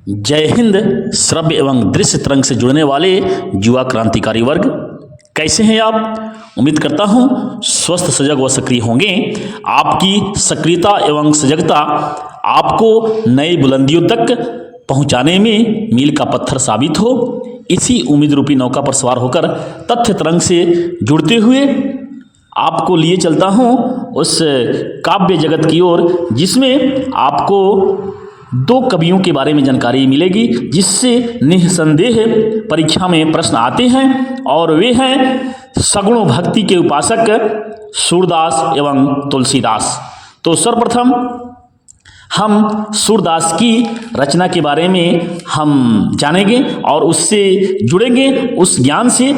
जय हिंद। श्रव्य एवं दृश्य तरंग से जुड़ने वाले युवा क्रांतिकारी वर्ग, कैसे हैं आप? उम्मीद करता हूं स्वस्थ, सजग व सक्रिय होंगे। आपकी सक्रियता एवं सजगता आपको नई बुलंदियों तक पहुंचाने में मील का पत्थर साबित हो। इसी उम्मीद रूपी नौका पर सवार होकर तथ्य तरंग से जुड़ते हुए आपको लिए चलता हूं उस काव्य जगत की ओर, जिसमें आपको दो कवियों के बारे में जानकारी मिलेगी, जिससे निस्संदेह परीक्षा में प्रश्न आते हैं। और वे हैं सगुण भक्ति के उपासक सूरदास एवं तुलसीदास। तो सर्वप्रथम हम सूरदास की रचना के बारे में हम जानेंगे और उससे जुड़ेंगे, उस ज्ञान से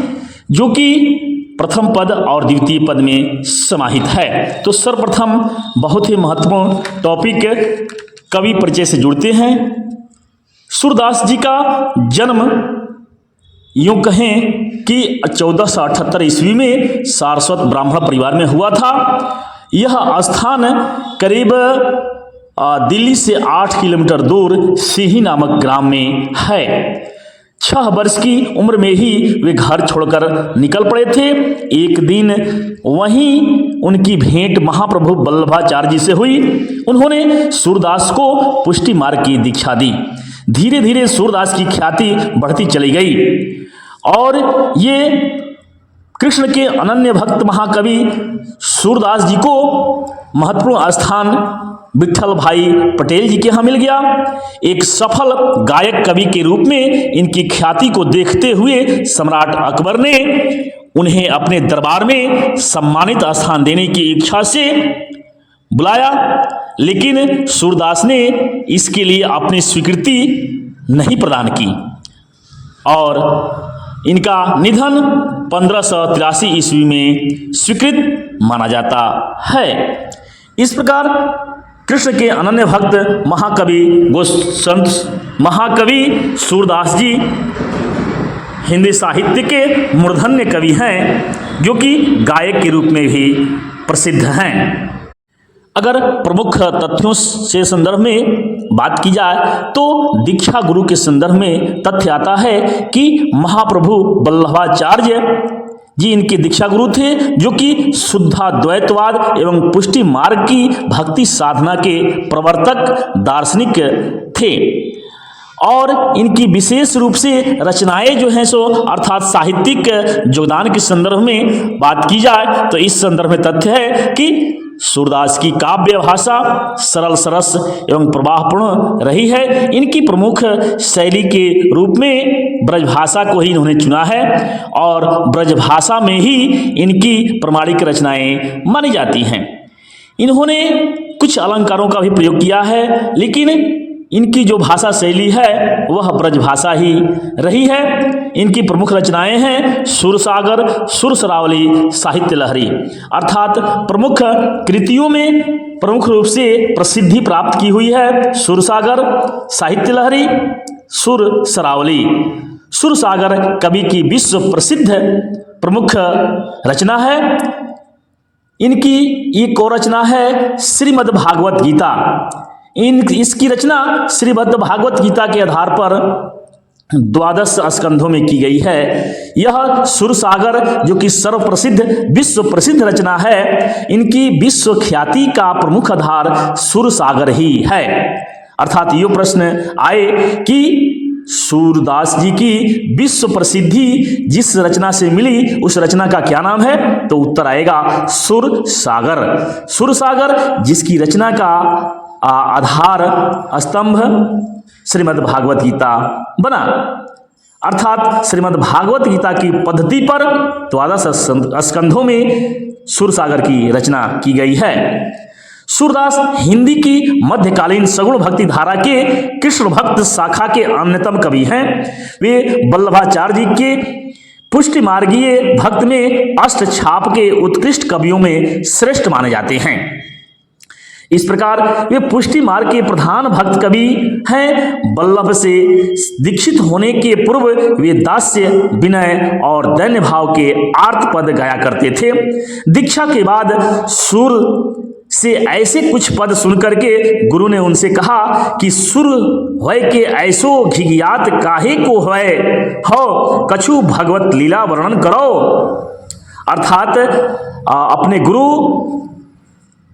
जो कि प्रथम पद और द्वितीय पद में समाहित है। तो सर्वप्रथम बहुत ही महत्वपूर्ण टॉपिक कवि परिचय से जुड़ते हैं। सूरदास जी का जन्म यूं कहें कि 1478 ईस्वी में सारस्वत ब्राह्मण परिवार में हुआ था। यह स्थान करीब दिल्ली से 8 किलोमीटर दूर सिही नामक ग्राम में है। 6 वर्ष की उम्र में ही वे घर छोड़कर निकल पड़े थे। एक दिन वहीं उनकी भेंट महाप्रभु वल्लभाचार्य जी से हुई। उन्होंने सूरदास को पुष्टि मार्ग की दीक्षा दी। धीरे धीरे सूरदास की ख्याति बढ़ती चली गई और ये कृष्ण के अनन्य भक्त महाकवि सूरदास जी को महत्वपूर्ण स्थान विट्ठल भाई पटेल जी के यहाँ मिल गया। एक सफल गायक कवि के रूप में इनकी ख्याति को देखते हुए सम्राट अकबर ने उन्हें अपने दरबार में सम्मानित स्थान देने की इच्छा से बुलाया, लेकिन सूरदास ने इसके लिए अपनी स्वीकृति नहीं प्रदान की और इनका निधन 1583 ईस्वी में स्वीकृत माना जाता है। इस प्रकार कृष्ण के अनन्य भक्त महाकवि सूरदास जी हिंदी साहित्य के मूर्धन्य कवि हैं, जो कि गायक के रूप में भी प्रसिद्ध हैं। अगर प्रमुख तथ्यों से संदर्भ में बात की जाए तो दीक्षा गुरु के संदर्भ में तथ्य आता है कि महाप्रभु वल्लभाचार्य जी इनके दीक्षा गुरु थे, जो कि शुद्धाद्वैतवाद एवं पुष्टि मार्ग की भक्ति साधना के प्रवर्तक दार्शनिक थे। और इनकी विशेष रूप से रचनाएं जो हैं सो अर्थात साहित्यिक योगदान के संदर्भ में बात की जाए तो इस संदर्भ में तथ्य है कि सूरदास की काव्य भाषा सरल, सरस एवं प्रवाहपूर्ण रही है। इनकी प्रमुख शैली के रूप में ब्रजभाषा को ही इन्होंने चुना है और ब्रजभाषा में ही इनकी प्रमाणिक रचनाएं मानी जाती हैं। इन्होंने कुछ अलंकारों का भी प्रयोग किया है, लेकिन इनकी जो भाषा शैली है वह ब्रजभाषा ही रही है। इनकी प्रमुख रचनाएं हैं सुरसागर, सुरसरावली, साहित्य लहरी। अर्थात प्रमुख कृतियों में प्रमुख रूप से प्रसिद्धि प्राप्त की हुई है सुरसागर, साहित्य लहरी, सुरसरावली। सुरसागर कवि की विश्व प्रसिद्ध प्रमुख रचना है। इनकी एक और रचना है श्रीमद् भागवत गीता। इसकी रचना श्रीमद् भागवत गीता के आधार पर 12 स्कंधों में की गई है। यह सुरसागर जो कि सर्वप्रसिद्ध विश्व प्रसिद्ध रचना है, इनकी विश्व ख्याति का प्रमुख आधार सुरसागर ही है। अर्थात ये प्रश्न आए कि सूरदास जी की विश्व प्रसिद्धि जिस रचना से मिली उस रचना का क्या नाम है, तो उत्तर आएगा सुरसागर। सुरसागर जिसकी रचना का आधार स्तंभ श्रीमद् भागवत गीता बना। अर्थात श्रीमद् भागवत गीता की पद्धति पर 12 स्कंधों में सुरसागर की रचना की गई है। सूरदास हिंदी की मध्यकालीन सगुण भक्ति धारा के कृष्ण भक्त शाखा के अन्यतम कवि हैं। वे वल्लभाचार्य जी के पुष्टि मार्गीय भक्त में अष्टछाप के उत्कृष्ट कवियों में श्रेष्ठ माने जाते हैं। इस प्रकार वे पुष्टि मार्ग के प्रधान भक्त कवि हैं। वल्लभ से दीक्षित होने के पूर्व वे दास्य, विनय और दैन्य भाव के आर्त पद गाया करते थे। दीक्षा के बाद सूर से ऐसे कुछ पद सुन करके गुरु ने उनसे कहा कि सुर होय के ऐसो घिघियात काहे को होय हो, कछु भगवत लीला वर्णन करो। अर्थात अपने गुरु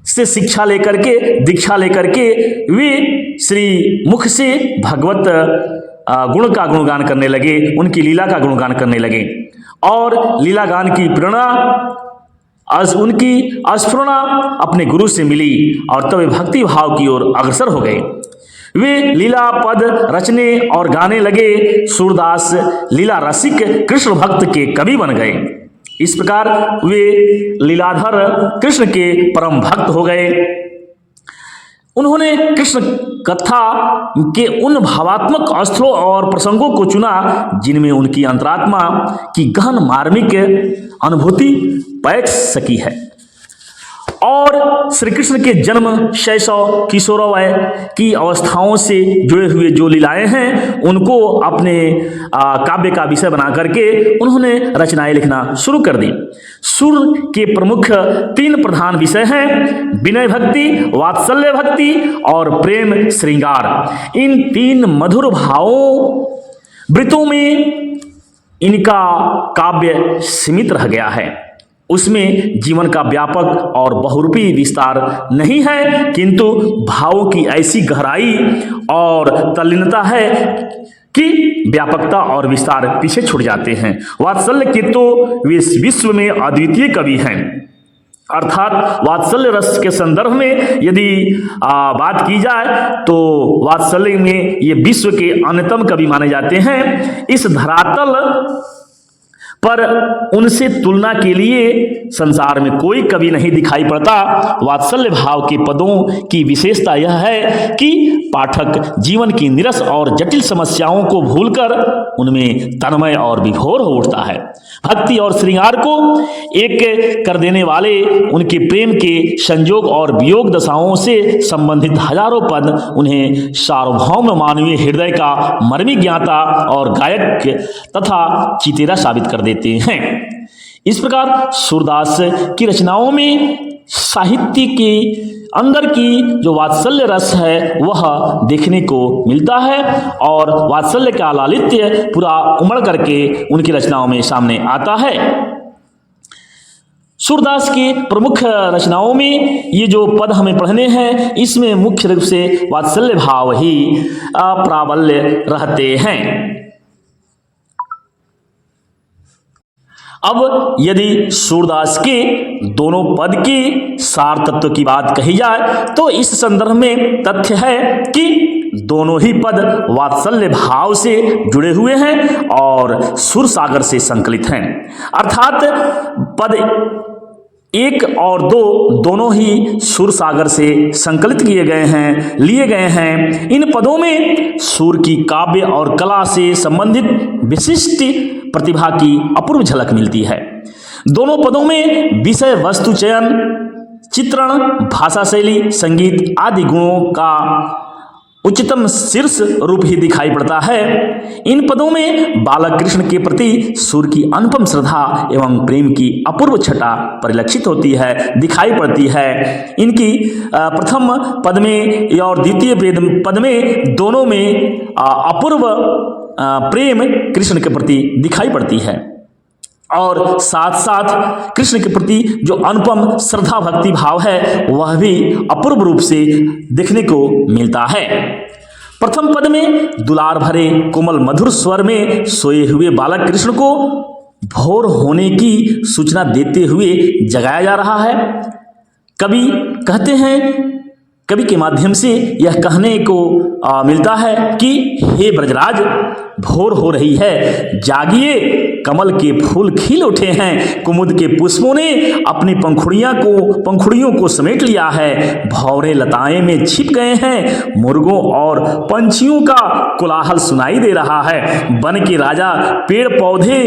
से शिक्षा लेकर के, दीक्षा लेकर के वे श्री मुख से भगवत गुण का गुणगान करने लगे, उनकी लीला का गुणगान करने लगे और लीला गान की प्रेरणा उनकी स्फुरणा अपने गुरु से मिली और तब वे भक्ति भाव की ओर अग्रसर हो गए। वे लीला पद रचने और गाने लगे। सूरदास लीला रसिक कृष्ण भक्त के कवि बन गए। इस प्रकार वे लीलाधर कृष्ण के परम भक्त हो गए। उन्होंने कृष्ण कथा के उन भावात्मक स्थलों और प्रसंगों को चुना जिनमें उनकी अंतरात्मा की गहन मार्मिक अनुभूति बैठ सकी है और श्री कृष्ण के जन्म, शैशव, किशोरवय की अवस्थाओं से जुड़े हुए जो लीलाएं हैं उनको अपने काव्य का विषय बना करके उन्होंने रचनाएं लिखना शुरू कर दी। सुर के प्रमुख 3 प्रधान विषय हैं: विनय भक्ति, वात्सल्य भक्ति और प्रेम श्रृंगार। इन 3 मधुर भावों वृत्तों में इनका काव्य सीमित रह गया है। उसमें जीवन का व्यापक और बहुरूपी विस्तार नहीं है, किंतु भावों की ऐसी गहराई और तल्लीनता है कि व्यापकता और विस्तार पीछे छूट जाते हैं। वात्सल्य के तो वे विश्व में अद्वितीय कवि हैं। अर्थात वात्सल्य रस के संदर्भ में यदि बात की जाए तो वात्सल्य में ये विश्व के अन्यतम कवि माने जाते हैं। इस धरातल पर उनसे तुलना के लिए संसार में कोई कवि नहीं दिखाई पड़ता। वात्सल्य भाव के पदों की विशेषता यह है कि पाठक जीवन की निरस और जटिल समस्याओं को भूलकर उनमें तन्मय और विभोर हो उठता है। भक्ति और श्रृंगार को एक कर देने वाले उनके प्रेम के संयोग और वियोग दशाओं से संबंधित हजारों पद उन्हें सार्वभौम मानवीय हृदय का मर्मी ज्ञाता और गायक तथा चितेरा साबित कर देते हैं। इस प्रकार सूरदास की रचनाओं में साहित्य के अंदर की जो वात्सल्य रस है वह देखने को मिलता है और वात्सल्य का लालित्य पूरा उमड़ करके उनकी रचनाओं में सामने आता है। सूरदास की प्रमुख रचनाओं में ये जो पद हमें पढ़ने हैं इसमें मुख्य रूप से वात्सल्य भाव ही प्राबल्य रहते हैं। अब यदि सूरदास के दोनों पद की सार तत्व की बात कही जाए तो इस संदर्भ में तथ्य है कि दोनों ही पद वात्सल्य भाव से जुड़े हुए हैं और सुर सागर से संकलित हैं। अर्थात पद 1 और 2 दोनों ही सुर सागर से संकलित किए गए हैं, लिए गए हैं। इन पदों में सुर की काव्य और कला से संबंधित विशिष्ट प्रतिभा की अपूर्व झलक मिलती है। दोनों पदों में विषय, वस्तु चयन, चित्रण, भाषा शैली, संगीत आदि गुणों का उच्चतम शीर्ष रूप ही दिखाई पड़ता है। इन पदों में बालक कृष्ण के प्रति सुर की अनुपम श्रद्धा एवं प्रेम की अपूर्व छटा परिलक्षित होती है, दिखाई पड़ती है। इनकी प्रथम पद में और द्वितीय पद में दोनों में अपूर्व प्रेम कृष्ण के प्रति दिखाई पड़ती है और साथ साथ कृष्ण के प्रति जो अनुपम श्रद्धा भक्ति भाव है वह भी अपूर्व रूप से देखने को मिलता है। प्रथम पद में दुलार भरे कोमल मधुर स्वर में सोए हुए बालक कृष्ण को भोर होने की सूचना देते हुए जगाया जा रहा है। कवि कहते हैं, कवि के माध्यम से यह कहने को मिलता है कि हे ब्रजराज, भोर हो रही है, जागिए, कमल के फूल खिल उठे हैं, कुमुद के पुष्पों ने अपनी पंखुड़ियों को समेट लिया है, भौरे लताएं में छिप गए हैं, मुर्गों और पंछियों का कोलाहल सुनाई दे रहा है, वन के राजा पेड़ पौधे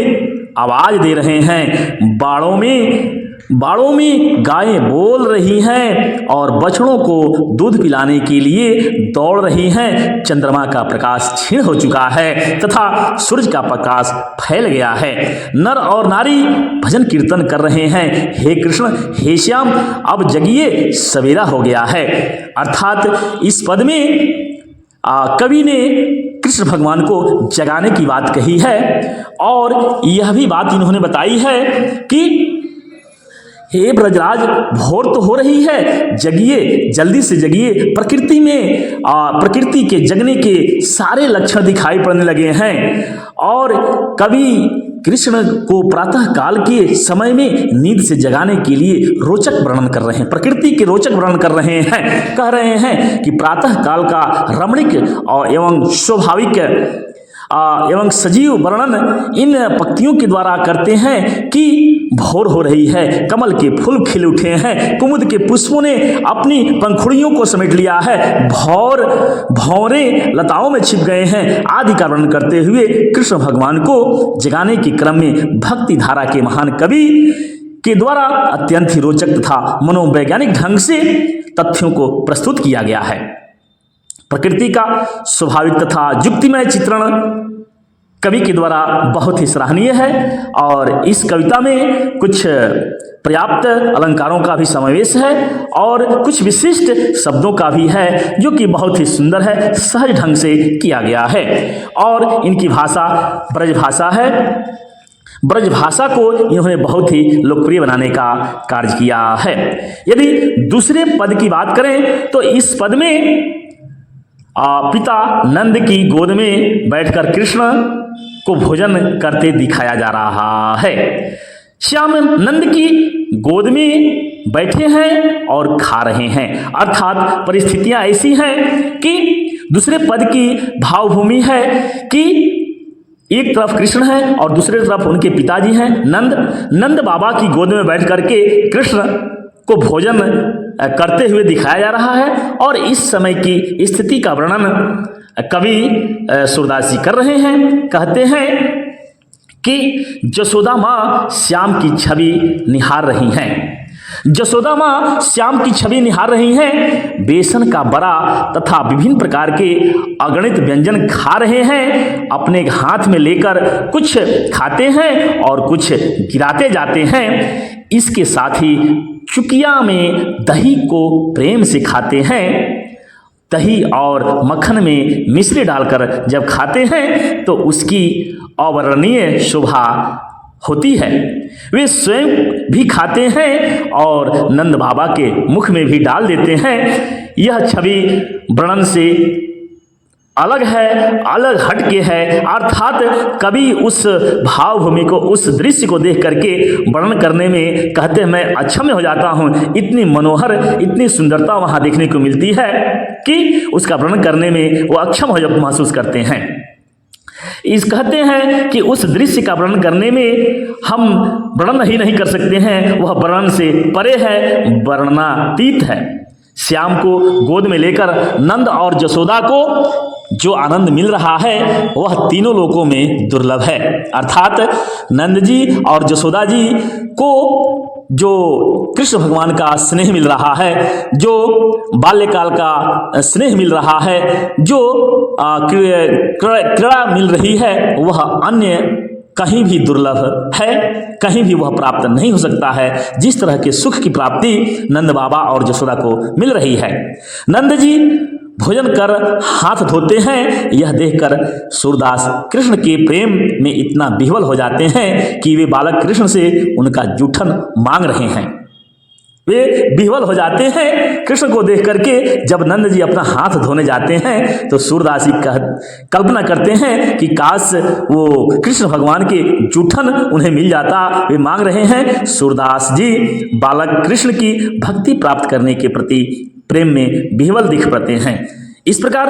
आवाज दे रहे हैं, बाड़ों में बाड़ों में गायें बोल रही हैं और बछड़ों को दूध पिलाने के लिए दौड़ रही हैं। चंद्रमा का प्रकाश क्षीण हो चुका है तथा सूरज का प्रकाश फैल गया है। नर और नारी भजन कीर्तन कर रहे हैं, हे कृष्ण, हे श्याम, अब जगिए, सवेरा हो गया है। अर्थात इस पद में कवि ने कृष्ण भगवान को जगाने की बात कही है और यह भी बात इन्होंने बताई है कि हे ब्रजराज, भोर तो हो रही है, जगिए, जल्दी से जगिए। प्रकृति में प्रकृति के जगने के सारे लक्षण दिखाई पड़ने लगे हैं और कवि कृष्ण को प्रातः काल के समय में नींद से जगाने के लिए रोचक वर्णन कर रहे हैं, प्रकृति के रोचक वर्णन कर रहे हैं। कह रहे हैं कि प्रातः काल का रमणीक और एवं स्वाभाविक एवं सजीव वर्णन इन पंक्तियों के द्वारा करते हैं कि भोर हो रही है, कमल के फूल खिल उठे हैं, कुमुद के पुष्पों ने अपनी पंखुड़ियों को समेट लिया है, भौरे लताओं में छिप गए हैं आदि का वर्णन करते हुए कृष्ण भगवान को जगाने के क्रम में भक्ति धारा के महान कवि के द्वारा अत्यंत ही रोचक तथा मनोवैज्ञानिक ढंग से तथ्यों को प्रस्तुत किया गया है। प्रकृति का स्वाभाविक तथा युक्तिमय चित्रण कवि के द्वारा बहुत ही सराहनीय है और इस कविता में कुछ पर्याप्त अलंकारों का भी समावेश है और कुछ विशिष्ट शब्दों का भी है जो कि बहुत ही सुंदर है, सहज ढंग से किया गया है और इनकी भाषा ब्रज भाषा है। ब्रज भाषा को इन्होंने बहुत ही लोकप्रिय बनाने का कार्य किया है। यदि दूसरे पद की बात करें तो इस पद में पिता नंद की गोद में बैठकर कृष्ण को भोजन करते दिखाया जा रहा है। श्याम नंद की गोद में बैठे हैं और खा रहे हैं, अर्थात परिस्थितियां ऐसी हैं कि दूसरे पद की भावभूमि है कि एक तरफ कृष्ण है और दूसरी तरफ उनके पिताजी हैं नंद बाबा की गोद में बैठ करके कृष्ण को भोजन करते हुए दिखाया जा रहा है और इस समय की स्थिति का वर्णन कवि सूरदास जी कर रहे हैं। कहते हैं कि जसोदा माँ श्याम की छवि निहार रही हैं, जसोदा माँ श्याम की छवि निहार रही हैं, बेसन का बड़ा तथा विभिन्न प्रकार के अगणित व्यंजन खा रहे हैं, अपने हाथ में लेकर कुछ खाते हैं और कुछ गिराते जाते हैं। इसके साथ ही चुकिया में दही को प्रेम से खाते हैं, दही और मक्खन में मिश्री डालकर जब खाते हैं तो उसकी अवर्णनीय शोभा होती है। वे स्वयं भी खाते हैं और नंद बाबा के मुख में भी डाल देते हैं। यह छवि वर्णन से अलग है, अलग हटके है, अर्थात कवि उस भावभूमि को, उस दृश्य को देख करके वर्णन करने में कहते हैं मैं अक्षम हो जाता हूँ। इतनी मनोहर, इतनी सुंदरता वहाँ देखने को मिलती है कि उसका वर्णन करने में वो अक्षम हो जब महसूस करते हैं। इस कहते हैं कि उस दृश्य का वर्णन करने में हम वर्णन ही नहीं कर सकते हैं, वह वर्णन से परे है, वर्णनातीत है। श्याम को गोद में लेकर नंद और जसोदा को जो आनंद मिल रहा है वह तीनों लोकों में दुर्लभ है, अर्थात नंद जी और जसोदा जी को जो कृष्ण भगवान का स्नेह मिल रहा है, जो बाल्यकाल का स्नेह मिल रहा है, जो क्रीड़ा मिल रही है, वह अन्य कहीं भी दुर्लभ है, कहीं भी वह प्राप्त नहीं हो सकता है। जिस तरह के सुख की प्राप्ति नंद बाबा और जसोदा को मिल रही है। नंद जी भोजन कर हाथ धोते हैं, यह देखकर सूरदास कृष्ण के प्रेम में इतना विह्वल हो जाते हैं कि वे बालक कृष्ण से उनका जूठन मांग रहे हैं। वे विह्वल हो जाते हैं कृष्ण को देख करके। जब नंद जी अपना हाथ धोने जाते हैं तो सूरदास जी कल्पना करते हैं कि काश वो कृष्ण भगवान के जूठन उन्हें मिल जाता। वे मांग रहे हैं। सूरदास जी बालक कृष्ण की भक्ति प्राप्त करने के प्रति प्रेम में विह्वल दिख पड़ते हैं। इस प्रकार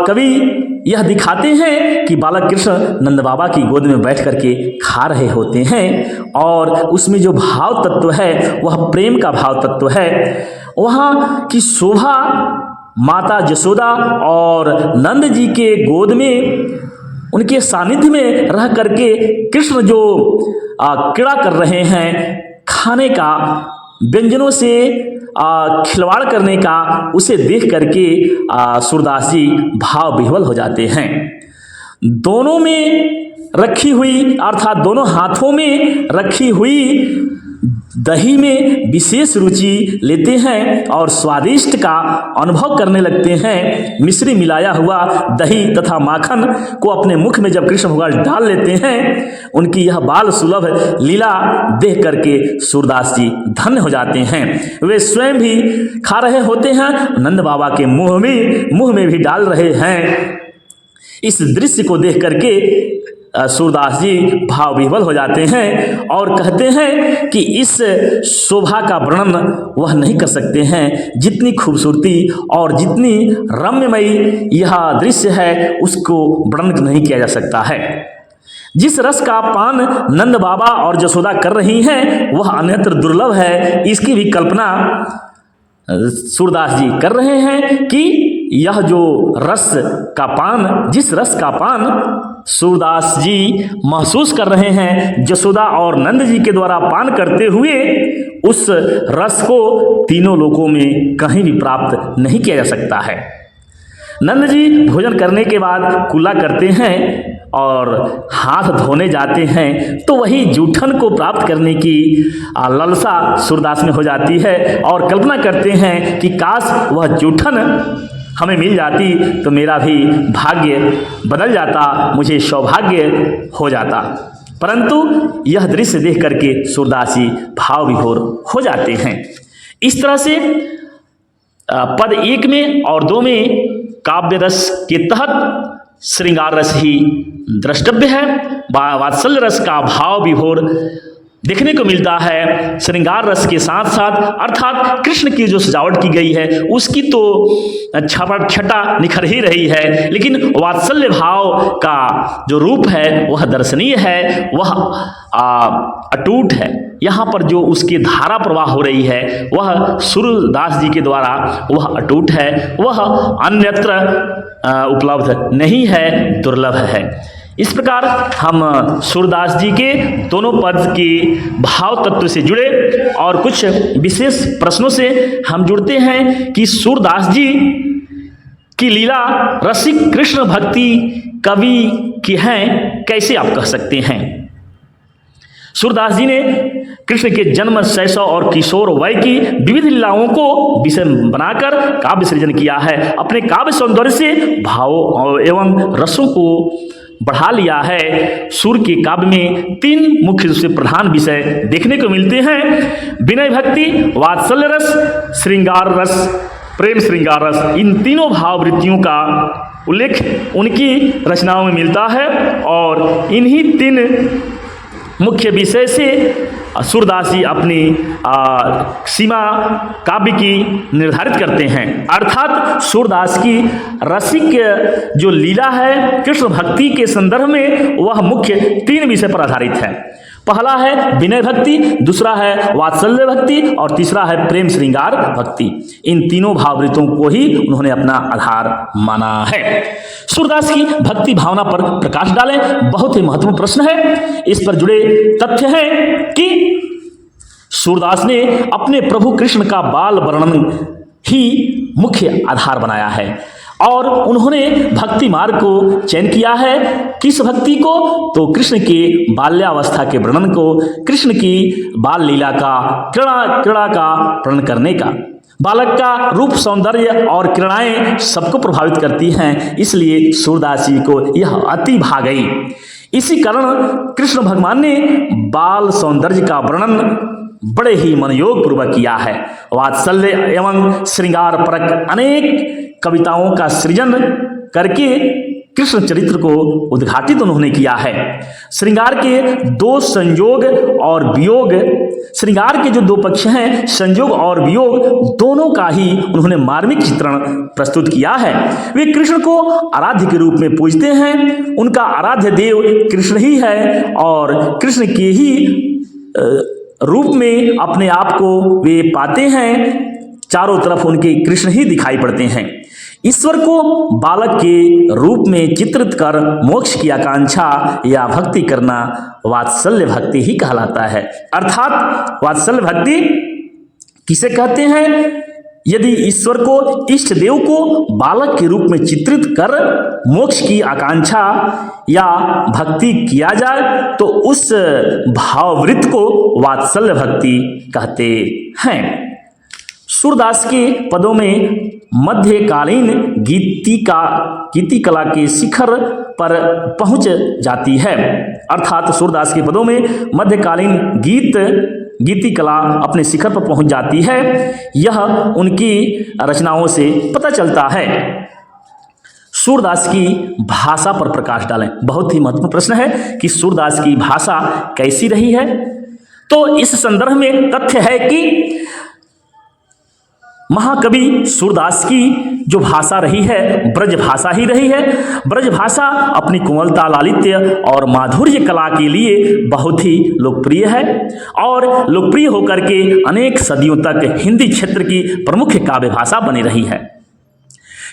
कवि यह दिखाते हैं कि बालक कृष्ण नंद बाबा की गोद में बैठ करके खा रहे होते हैं और उसमें जो भाव तत्व है वह प्रेम का भाव तत्व है। वहाँ की शोभा माता जसोदा और नंद जी के गोद में उनके सानिध्य में रह करके कृष्ण जो क्रीड़ा कर रहे हैं, खाने का, व्यंजनों से खिलवाड़ करने का, उसे देख करके सूरदास जी भाव विह्वल हो जाते हैं। दोनों में रखी हुई अर्थात दोनों हाथों में रखी हुई दही में विशेष रुचि लेते हैं और स्वादिष्ट का अनुभव करने लगते हैं। मिश्री मिलाया हुआ दही तथा माखन को अपने मुख में जब कृष्ण भगवान डाल लेते हैं, उनकी यह बाल सुलभ लीला देख करके सूरदास जी धन्य हो जाते हैं। वे स्वयं भी खा रहे होते हैं, नंद बाबा के मुंह में भी डाल रहे हैं। इस दृश्य को देख करके सूरदास जी भाव विह्वल हो जाते हैं और कहते हैं कि इस शोभा का वर्णन वह नहीं कर सकते हैं, जितनी खूबसूरती और जितनी रम्यमयी यह दृश्य है उसको वर्णन नहीं किया जा सकता है। जिस रस का पान नंद बाबा और जसोदा कर रही हैं वह अन्यत्र दुर्लभ है, इसकी भी कल्पना सूरदास जी कर रहे हैं कि यह जो रस का पान, जिस रस का पान सूरदास जी महसूस कर रहे हैं जसोदा और नंद जी के द्वारा पान करते हुए, उस रस को तीनों लोकों में कहीं भी प्राप्त नहीं किया जा सकता है। नंद जी भोजन करने के बाद कुल्ला करते हैं और हाथ धोने जाते हैं, तो वही जूठन को प्राप्त करने की लालसा सूरदास में हो जाती है और कल्पना करते हैं कि काश वह जूठन हमें मिल जाती तो मेरा भी भाग्य बदल जाता, मुझे सौभाग्य हो जाता। परंतु यह दृश्य देख करके सूरदास जी भाव विभोर हो जाते हैं। इस तरह से पद 1 में और 2 में काव्य रस के तहत श्रृंगार रस ही द्रष्टव्य है। वात्सल्य रस का भाव विभोर देखने को मिलता है। श्रृंगार रस के साथ साथ अर्थात कृष्ण की जो सजावट की गई है उसकी तो छटा निखर ही रही है, लेकिन वात्सल्य भाव का जो रूप है वह दर्शनीय है, वह अटूट है। यहाँ पर जो उसकी धारा प्रवाह हो रही है वह सूरदास जी के द्वारा वह अटूट है, वह अन्यत्र उपलब्ध नहीं है, दुर्लभ है। इस प्रकार हम सूरदास जी के दोनों पद के भाव तत्व से जुड़े और कुछ विशेष प्रश्नों से हम जुड़ते हैं कि सूरदास जी की लीला रसिक कृष्ण भक्ति कवि की हैं, कैसे आप कह सकते हैं। सूरदास जी ने कृष्ण के जन्म, शैशव और किशोर वय की विविध लीलाओं को विषय बनाकर काव्य सृजन किया है। अपने काव्य सौंदर्य से भावों एवं रसों को बढ़ा लिया है। सूर के काव्य में 3 मुख्य रूप से प्रधान विषय देखने को मिलते हैं: विनय भक्ति, वात्सल्य रस, श्रृंगार रस, प्रेम श्रृंगार रस। इन तीनों भाव वृत्तियों का उल्लेख उनकी रचनाओं में मिलता है और इन्हीं 3 मुख्य विषय से सूरदास जी अपनी सीमा काव्य की निर्धारित करते हैं। अर्थात सूरदास की रसिक जो लीला है कृष्ण भक्ति के संदर्भ में वह मुख्य 3 विषय पर आधारित है। पहला है विनय भक्ति, दूसरा है वात्सल्य भक्ति और तीसरा है प्रेम श्रृंगार भक्ति। इन तीनों भाववृत्तों को ही उन्होंने अपना आधार माना है। सूरदास की भक्ति भावना पर प्रकाश डालें, बहुत ही महत्वपूर्ण प्रश्न है। इस पर जुड़े तथ्य हैं कि सूरदास ने अपने प्रभु कृष्ण का बाल वर्णन ही मुख्य आधार बनाया है और उन्होंने भक्ति मार्ग को चयन किया है। किस भक्ति को? तो कृष्ण के बाल्यावस्था के वर्णन को, कृष्ण की बाल लीला का, क्रीड़ा का वर्णन करने का। बालक का रूप, सौंदर्य और क्रीड़ाएं सबको प्रभावित करती हैं, इसलिए सूरदास जी को यह अति भा गई। इसी कारण कृष्ण भगवान ने बाल सौंदर्य का वर्णन बड़े ही मनयोग पूर्वक किया है। वात्सल्य एवं श्रृंगार परक अनेक कविताओं का सृजन करके कृष्ण चरित्र को उद्घाटित उन्होंने किया है। श्रृंगार के 2 संयोग और वियोग, श्रृंगार के जो 2 पक्ष हैं संयोग और वियोग, दोनों का ही उन्होंने मार्मिक चित्रण प्रस्तुत किया है। वे कृष्ण को आराध्य के रूप में पूजते हैं, उनका आराध्य देव कृष्ण ही है और कृष्ण के ही रूप में अपने आप को वे पाते हैं। चारों तरफ उनके कृष्ण ही दिखाई पड़ते हैं। ईश्वर को बालक के रूप में चित्रित कर मोक्ष की आकांक्षा या भक्ति करना वात्सल्य भक्ति ही कहलाता है। अर्थात वात्सल्य भक्ति किसे कहते हैं? यदि ईश्वर को, इष्ट देव को बालक के रूप में चित्रित कर मोक्ष की आकांक्षा या भक्ति किया जाए तो उस भाववृत्त को वात्सल्य भक्ति कहते हैं। सूरदास के पदों में मध्यकालीन गीति कला के शिखर पर पहुंच जाती है। अर्थात सूरदास के पदों में मध्यकालीन गीति कला अपने शिखर पर पहुंच जाती है। यह उनकी रचनाओं से पता चलता है। सूरदास की भाषा पर प्रकाश डालें। बहुत ही महत्वपूर्ण प्रश्न है कि सूरदास की भाषा कैसी रही है। तो इस संदर्भ में तथ्य है कि महाकवि सूरदास की जो भाषा रही है ब्रज भाषा ही रही है। ब्रज भाषा अपनी कोमलता, लालित्य और माधुर्य कला के लिए बहुत ही लोकप्रिय है और लोकप्रिय होकर के अनेक सदियों तक हिंदी क्षेत्र की प्रमुख काव्य भाषा बनी रही है।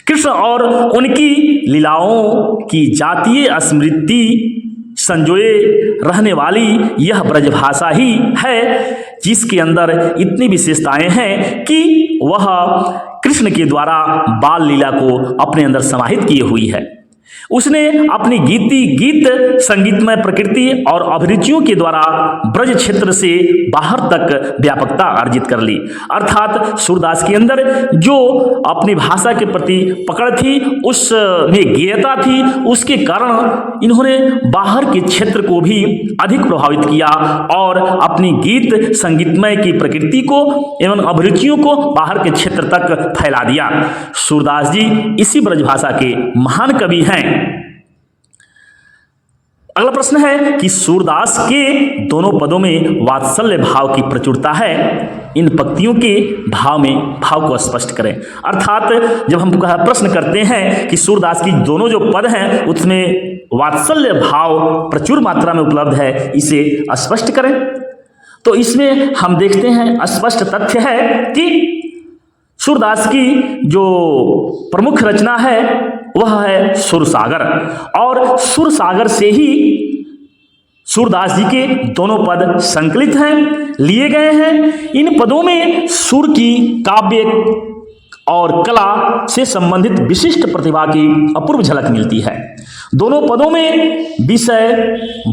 कृष्ण और उनकी लीलाओं की जातीय स्मृति संजोए रहने वाली यह ब्रज भाषा ही है जिसके अंदर इतनी विशेषताएं हैं कि वह कृष्ण के द्वारा बाल लीला को अपने अंदर समाहित किए हुई है। उसने अपनी गीत संगीतमय प्रकृति और अभिरुचियों के द्वारा ब्रज क्षेत्र से बाहर तक व्यापकता अर्जित कर ली। अर्थात सूरदास के अंदर जो अपनी भाषा के प्रति पकड़ थी, उसमें गेयता थी, उसके कारण इन्होंने बाहर के क्षेत्र को भी अधिक प्रभावित किया और अपनी गीत संगीतमय की प्रकृति को एवं अभिरुचियों को बाहर के क्षेत्र तक फैला दिया। सूरदास जी इसी ब्रज भाषा के महान कवि हैं। अगला प्रश्न है कि सूरदास के दोनों पदों में वात्सल्य भाव की प्रचुरता है। इन पंक्तियों के भाव को स्पष्ट करें। अर्थात जब हम प्रश्न करते हैं कि सूरदास की दोनों जो पद हैं उसमें वात्सल्य भाव प्रचुर मात्रा में उपलब्ध है, इसे स्पष्ट करें। तो इसमें हम देखते हैं स्पष्ट तथ्य है कि सूरदास की जो प्रमुख रचना है वह है सुरसागर और सुरसागर से ही सूरदास जी के दोनों पद संकलित हैं, लिए गए हैं। इन पदों में सुर की काव्य और कला से संबंधित विशिष्ट प्रतिभा की अपूर्व झलक मिलती है। दोनों पदों में विषय,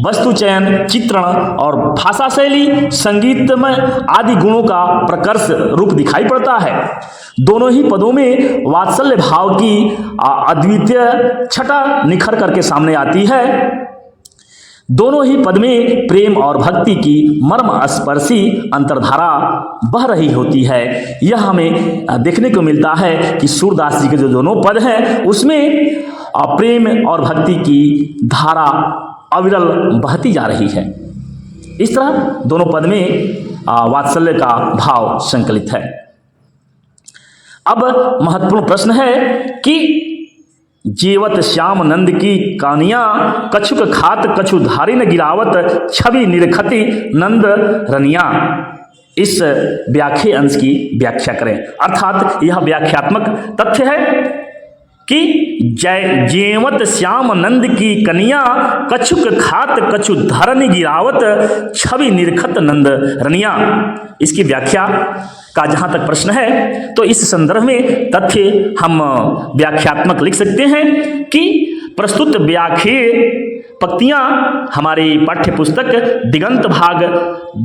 वस्तु चयन, चित्रण और भाषा शैली, संगीतमय आदि गुणों का प्रकर्ष रूप दिखाई पड़ता है। दोनों ही पदों में वात्सल्य भाव की अद्वितीय छटा निखर करके सामने आती है। दोनों ही पद में प्रेम और भक्ति की मर्म स्पर्शी अंतर्धारा बह रही होती है। यह हमें देखने को मिलता है कि सूरदास जी के जो दोनों पद हैं उसमें प्रेम और भक्ति की धारा अविरल बहती जा रही है। इस तरह दोनों पद में वात्सल्य का भाव संकलित है। अब महत्वपूर्ण प्रश्न है कि जेवत श्याम नंद की कानिया, कछुक खात कछु धारी न गिरावत, छवि निरखति नंद रनिया। इस व्याख्या अंश की व्याख्या करें। अर्थात यह व्याख्यात्मक तथ्य है कि जेवत श्याम नंद की कनिया, कछुक खात कछु धरन गिरावत, छवि निरखत नंद रनिया। इसकी व्याख्या का जहाँ तक प्रश्न है तो इस संदर्भ में तथ्य हम व्याख्यात्मक लिख सकते हैं कि प्रस्तुत व्याख्येय पंक्तियाँ हमारी पाठ्य पुस्तक दिगंत भाग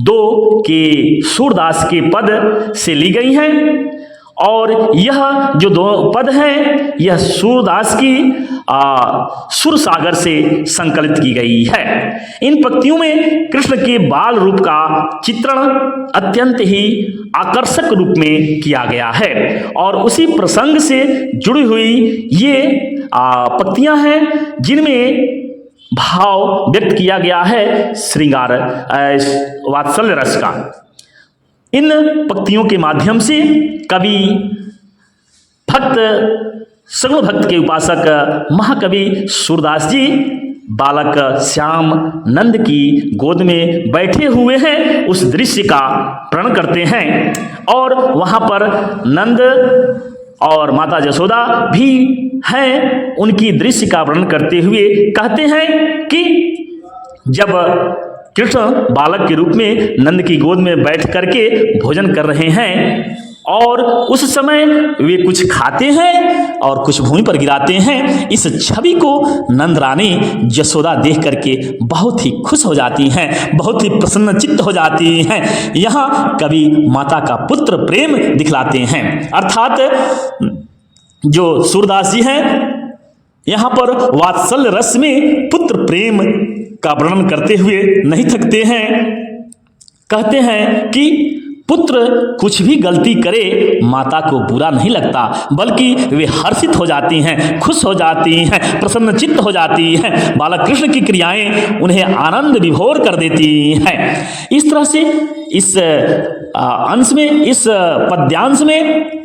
2 के सूरदास के पद से ली गई हैं और यह जो दो पद हैं यह सूरदास की सुरसागर से संकलित की गई है। इन पंक्तियों में कृष्ण के बाल रूप का चित्रण अत्यंत ही आकर्षक रूप में किया गया है और उसी प्रसंग से जुड़ी हुई ये पंक्तियां हैं जिनमें भाव व्यक्त किया गया है श्रृंगार वात्सल्य रस का। इन पंक्तियों के माध्यम से कवि भक्त सगुण भक्त के उपासक महाकवि सूरदास जी बालक श्याम नंद की गोद में बैठे हुए हैं उस दृश्य का प्रण करते हैं और वहाँ पर नंद और माता यशोदा भी हैं, उनकी दृश्य का वर्णन करते हुए कहते हैं कि जब कृष्ण बालक के रूप में नंद की गोद में बैठ करके भोजन कर रहे हैं और उस समय वे कुछ खाते हैं और कुछ भूमि पर गिराते हैं, इस छवि को नंद रानी यशोदा देख करके बहुत ही खुश हो जाती हैं, बहुत ही प्रसन्नचित्त हो जाती हैं। यहाँ कवि माता का पुत्र प्रेम दिखलाते हैं, अर्थात जो सूरदास जी हैं यहाँ पर वात्सल्य रस में पुत्र प्रेम का वर्णन करते हुए नहीं थकते हैं। कहते हैं कि पुत्र कुछ भी गलती करे माता को बुरा नहीं लगता, बल्कि वे हर्षित हो जाती हैं, खुश हो जाती हैं, प्रसन्नचित्त हो जाती हैं। बालक कृष्ण की क्रियाएं उन्हें आनंद विभोर कर देती हैं। इस तरह से इस अंश में, इस पद्यांश में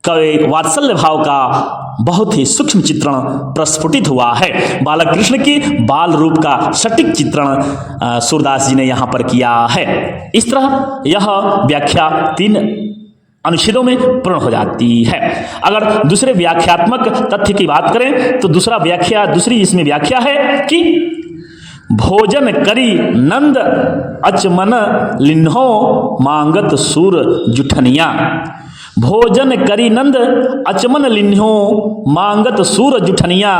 कवि वात्सल्य भाव का बहुत ही सूक्ष्म चित्रण प्रस्फुटित हुआ है। बालक कृष्ण के बाल रूप का सटीक चित्रण सूरदास जी ने यहाँ पर किया है। इस तरह यह व्याख्या 3 अनुच्छेदों में पूर्ण हो जाती है। अगर दूसरे व्याख्यात्मक तथ्य की बात करें तो दूसरी इसमें व्याख्या है कि भोजन करी नंद अचमन लिन्हो मांगत सूर जुठनिया। भोजन करी नंद अचमन लिन्हो मांगत सूर जुठनिया,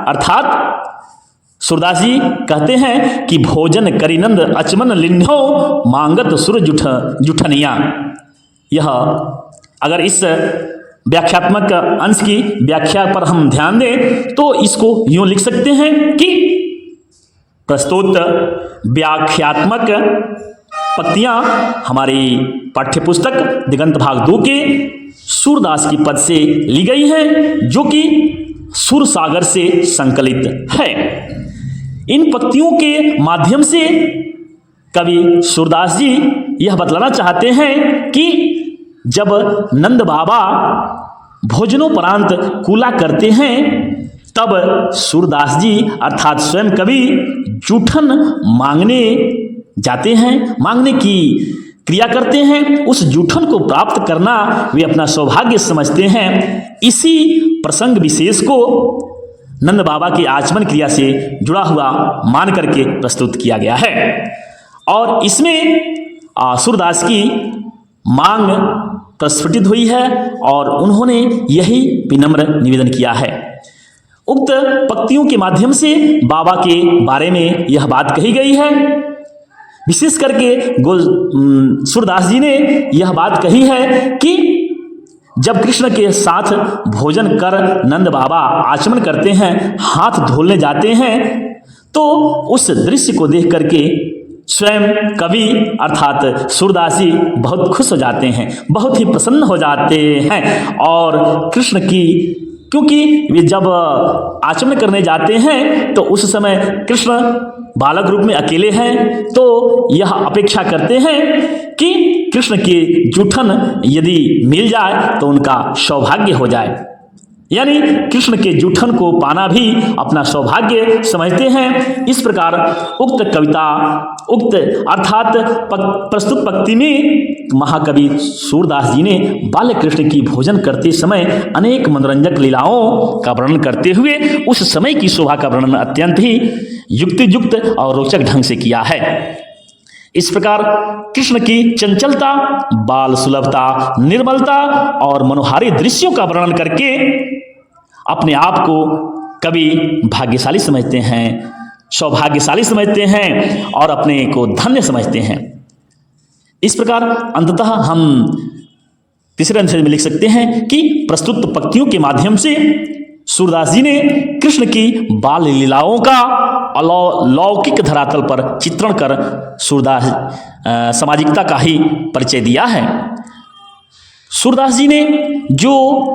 अर्थात सूरदास जी कहते हैं कि भोजन करी नंद अचमन लिन्हो मांगत सूर जुठनिया। यह अगर इस व्याख्यात्मक अंश की व्याख्या पर हम ध्यान दें तो इसको यूं लिख सकते हैं कि प्रस्तुत व्याख्यात्मक पंक्तियां हमारी पाठ्यपुस्तक दिगंत भाग 2 के सूरदास की पद से ली गई हैं, जो कि सुर सागर से संकलित है। इन पंक्तियों के माध्यम से कवि सूरदास जी यह बतलाना चाहते हैं कि जब नंद बाबा भोजनोपरांत कूला करते हैं तब सूरदास जी अर्थात स्वयं कवि जूठन मांगने जाते हैं, मांगने की क्रिया करते हैं। उस जूठन को प्राप्त करना वे अपना सौभाग्य समझते हैं। इसी प्रसंग विशेष को नंद बाबा की आचमन क्रिया से जुड़ा हुआ मान करके प्रस्तुत किया गया है और इसमें सूरदास की मांग प्रस्फुटित हुई है और उन्होंने यही विनम्र निवेदन किया है। उक्त पंक्तियों के माध्यम से बाबा के बारे में यह बात कही गई है। विशेष करके सूरदास जी ने यह बात कही है कि जब कृष्ण के साथ भोजन कर नंद बाबा आचमन करते हैं, हाथ धोने जाते हैं, तो उस दृश्य को देख करके स्वयं कवि अर्थात सूरदास जी बहुत खुश हो जाते हैं, बहुत ही प्रसन्न हो जाते हैं और कृष्ण की, क्योंकि वे जब आचमन करने जाते हैं तो उस समय कृष्ण बालक रूप में अकेले हैं, तो यह अपेक्षा करते हैं कि कृष्ण की जूठन यदि मिल जाए तो उनका सौभाग्य हो जाए, यानी कृष्ण के जूठन को पाना भी अपना सौभाग्य समझते हैं। इस प्रकार उक्त अर्थात प्रस्तुत पंक्ति में महाकवि सूरदास जी ने बाल कृष्ण की भोजन करते समय अनेक मनोरंजक लीलाओं का वर्णन करते हुए उस समय की शोभा का वर्णन अत्यंत ही युक्तियुक्त और रोचक ढंग से किया है। इस प्रकार कृष्ण की चंचलता, बाल सुलभता, निर्मलता और मनोहारी दृश्यों का वर्णन करके अपने आप को कवि भाग्यशाली समझते हैं, सौभाग्यशाली समझते हैं और अपने को धन्य समझते हैं। इस प्रकार अंततः हम तीसरे अनुच्छेद में लिख सकते हैं कि प्रस्तुत पंक्तियों के माध्यम से सूरदास जी ने कृष्ण की बाल लीलाओं का अलौकिक धरातल पर चित्रण कर सूरदास सामाजिकता का ही परिचय दिया है। सूरदास जी ने जो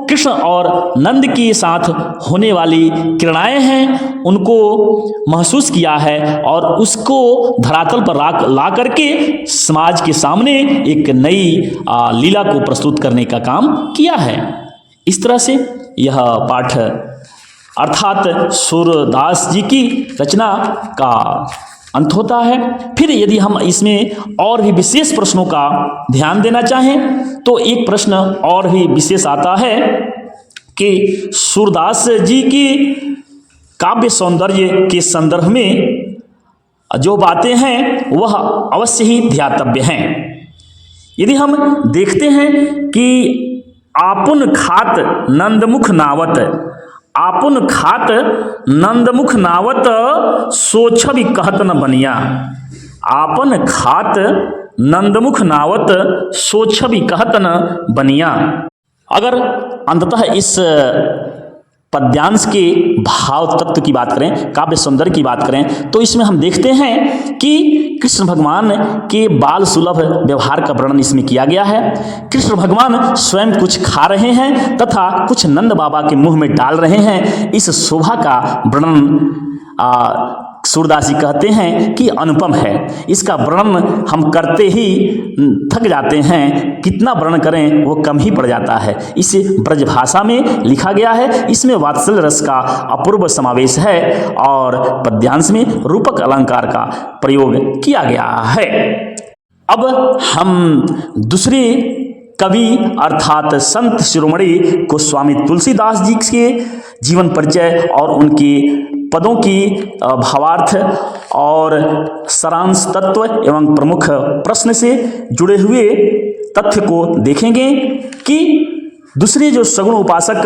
कृष्ण और नंद के साथ होने वाली क्रीड़ाएं हैं उनको महसूस किया है और उसको धरातल पर ला करके समाज के सामने एक नई लीला को प्रस्तुत करने का काम किया है। इस तरह से यह पाठ अर्थात सूरदास जी की रचना का अंत होता है। फिर यदि हम इसमें और भी विशेष प्रश्नों का ध्यान देना चाहें तो एक प्रश्न और भी विशेष आता है कि सूरदास जी की काव्य सौंदर्य के संदर्भ में जो बातें हैं वह अवश्य ही ध्यातव्य हैं। यदि हम देखते हैं कि आपुन खात नंदमुख नावत, आपुन खात नंदमुख नावत सोच भी कहत न बनिया, आपन खात नंदमुख नावत सोच भी कहत न बनिया। अगर अंततः इस पद्यांश के भाव तत्व की बात करें, काव्य सौंदर्य की बात करें, तो इसमें हम देखते हैं कि कृष्ण भगवान के बाल सुलभ व्यवहार का वर्णन इसमें किया गया है। कृष्ण भगवान स्वयं कुछ खा रहे हैं तथा कुछ नंद बाबा के मुंह में डाल रहे हैं। इस शोभा का वर्णन सूरदास जी कहते हैं कि अनुपम है। इसका वर्णन हम करते ही थक जाते हैं, कितना वर्णन करें वो कम ही पड़ जाता है। इसे ब्रज भाषा में लिखा गया है। इसमें वात्सल्य रस का अपूर्व समावेश है और पद्यांश में रूपक अलंकार का प्रयोग किया गया है। अब हम दूसरे कवि अर्थात संत शिरोमणि गोस्वामी तुलसीदास जी के जीवन परिचय और उनके पदों की भावार्थ और सारांश तत्व एवं प्रमुख प्रश्न से जुड़े हुए तथ्य को देखेंगे कि दूसरे जो सगुण उपासक